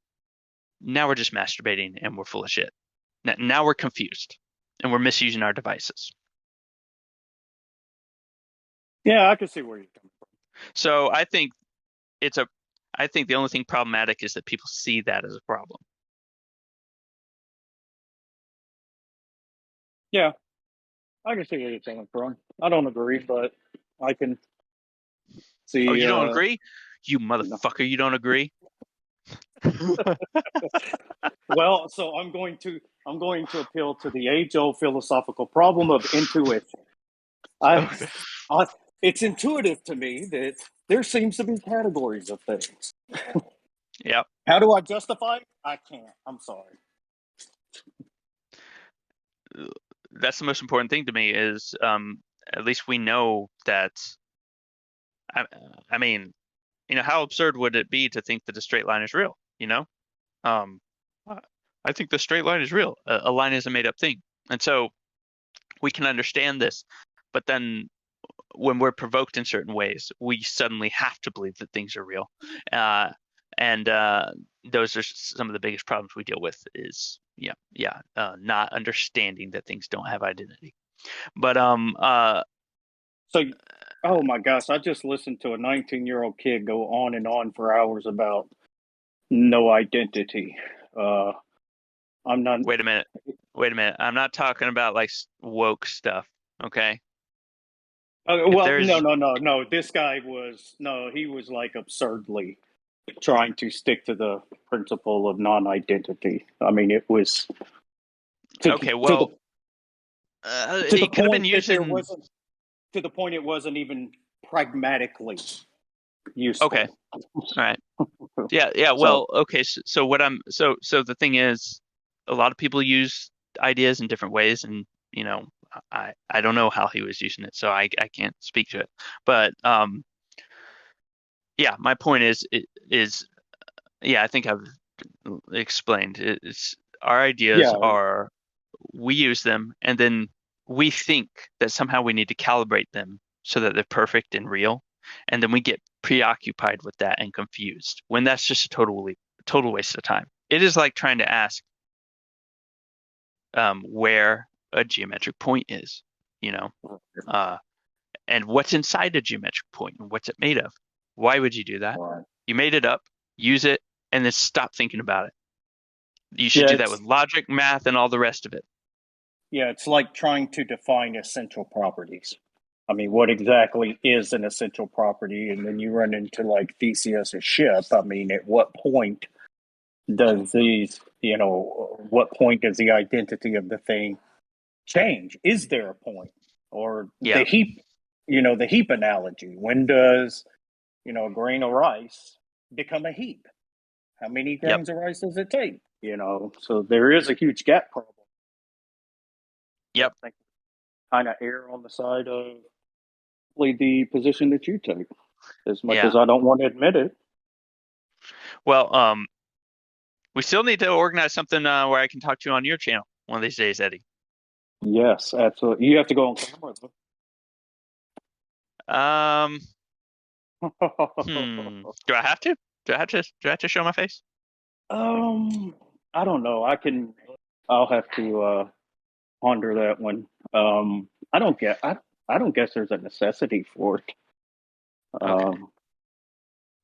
[SPEAKER 1] Now we're just masturbating and we're full of shit. Now we're confused and we're misusing our devices.
[SPEAKER 5] Yeah, I can see where you're coming from.
[SPEAKER 1] So I think the only thing problematic is that people see that as a problem.
[SPEAKER 5] Yeah, I can see where you're coming from. I don't agree, but I can see.
[SPEAKER 1] Oh, you don't agree? You motherfucker, you don't agree?
[SPEAKER 5] Well, so I'm going to appeal to the age-old philosophical problem of intuition. It's intuitive to me that there seems to be categories of things.
[SPEAKER 1] Yeah.
[SPEAKER 5] How do I justify it? I can't. I'm sorry.
[SPEAKER 1] That's the most important thing to me is at least we know that. I mean, how absurd would it be to think that a straight line is real? I think the straight line is real. A line is a made-up thing, and so we can understand this. But then, when we're provoked in certain ways, we suddenly have to believe that things are real, and those are some of the biggest problems we deal with. Is not understanding that things don't have identity. But
[SPEAKER 5] So, oh my gosh, I just listened to a 19-year-old kid go on and on for hours about no identity. I'm not.
[SPEAKER 1] Wait a minute. I'm not talking about like woke stuff. Okay.
[SPEAKER 5] Well, no. This guy he was like absurdly trying to stick to the principle of non-identity. I mean, it was
[SPEAKER 1] okay. Well, he could have been using
[SPEAKER 5] to the point it wasn't even pragmatically useful.
[SPEAKER 1] Okay. All right. Yeah. Well, okay. So the thing is, a lot of people use ideas in different ways, and I don't know how he was using it, so I can't speak to it. But yeah, my point is I think I've explained. It's our ideas are, we use them, and then we think that somehow we need to calibrate them so that they're perfect and real, and then we get preoccupied with that and confused when that's just a total waste of time. It is like trying to ask where a geometric point is, and what's inside a geometric point and what's it made of. Why would you do that? You made it up, use it, and then stop thinking about it. You should do that with logic, math, and all the rest of it.
[SPEAKER 5] Yeah, it's like trying to define essential properties. I mean, what exactly is an essential property? And then you run into like Theseus' ship. I mean, at what point does what point does the identity of the thing change? Is there a point? Or
[SPEAKER 1] Yeah.
[SPEAKER 5] the heap, the heap analogy. When does, a grain of rice become a heap? How many
[SPEAKER 1] Yep.
[SPEAKER 5] grains of rice does it take? So there is a huge gap problem.
[SPEAKER 1] Yep.
[SPEAKER 5] I think kind of err on the side of the position that you take, as much
[SPEAKER 1] Yeah.
[SPEAKER 5] as I don't want to admit it.
[SPEAKER 1] Well, we still need to organize something where I can talk to you on your channel one of these days, Eddie.
[SPEAKER 5] Yes, absolutely. You have to go on camera,
[SPEAKER 1] Um,
[SPEAKER 5] though.
[SPEAKER 1] Do I have to? Do I have to show my face?
[SPEAKER 5] I don't know. I'll have to ponder that one. I don't guess there's a necessity for it.
[SPEAKER 1] Okay.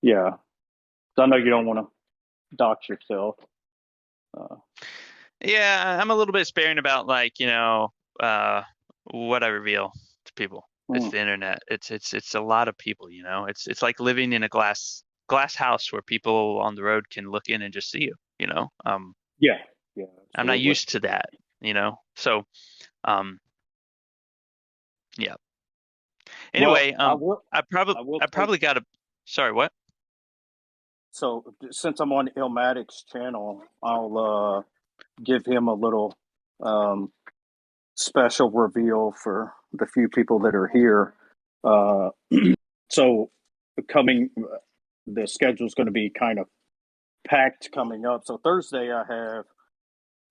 [SPEAKER 5] Yeah. So I know you don't want to dox yourself.
[SPEAKER 1] Yeah, I'm a little bit sparing about what I reveal to people. It's
[SPEAKER 5] mm,
[SPEAKER 1] the internet. It's a lot of people, It's like living in a glass house where people on the road can look in and just see you.
[SPEAKER 5] yeah. Yeah,
[SPEAKER 1] I'm not
[SPEAKER 5] absolutely.
[SPEAKER 1] used to that, So, yeah.
[SPEAKER 5] Well,
[SPEAKER 1] Anyway,
[SPEAKER 5] I will
[SPEAKER 1] I
[SPEAKER 5] take.
[SPEAKER 1] probably got to. Sorry, what?
[SPEAKER 5] So since I'm on Illmatic's channel, I'll give him a little special reveal for the few people that are here. Uh, so the schedule is going to be kind of packed coming up. So Thursday I have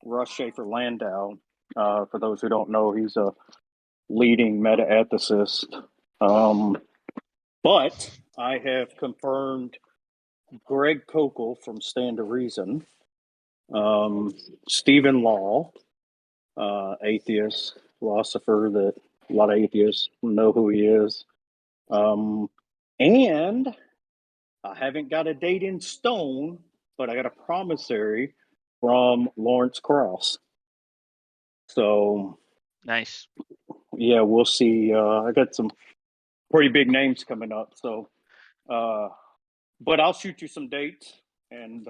[SPEAKER 5] Russ Schaefer Landau. For those who don't know, he's a leading meta ethicist. But I have confirmed Greg Kokel from Stand to Reason, Stephen Law, atheist philosopher that a lot of atheists know who he is. And I haven't got a date in stone, but I got a promissory from Lawrence Cross. So,
[SPEAKER 1] Nice.
[SPEAKER 5] yeah, we'll see. I got some pretty big names coming up. So, but I'll shoot you some dates and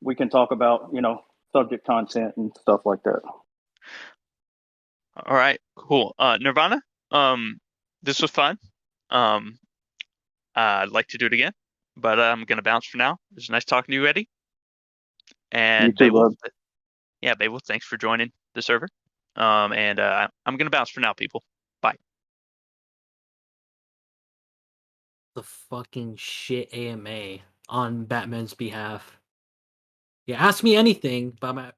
[SPEAKER 5] we can talk about, subject content and stuff like that.
[SPEAKER 1] All right, cool. Nirvana, this was fun. I'd like to do it again, but I'm gonna bounce for now. It was nice talking to you, Eddie.
[SPEAKER 5] You
[SPEAKER 1] And
[SPEAKER 5] too,
[SPEAKER 1] Babel,
[SPEAKER 5] bud.
[SPEAKER 1] yeah, Babel, thanks for joining the server. And I'm gonna bounce for now, people. Bye.
[SPEAKER 7] The fucking shit AMA on Batman's behalf. Yeah, ask me anything, but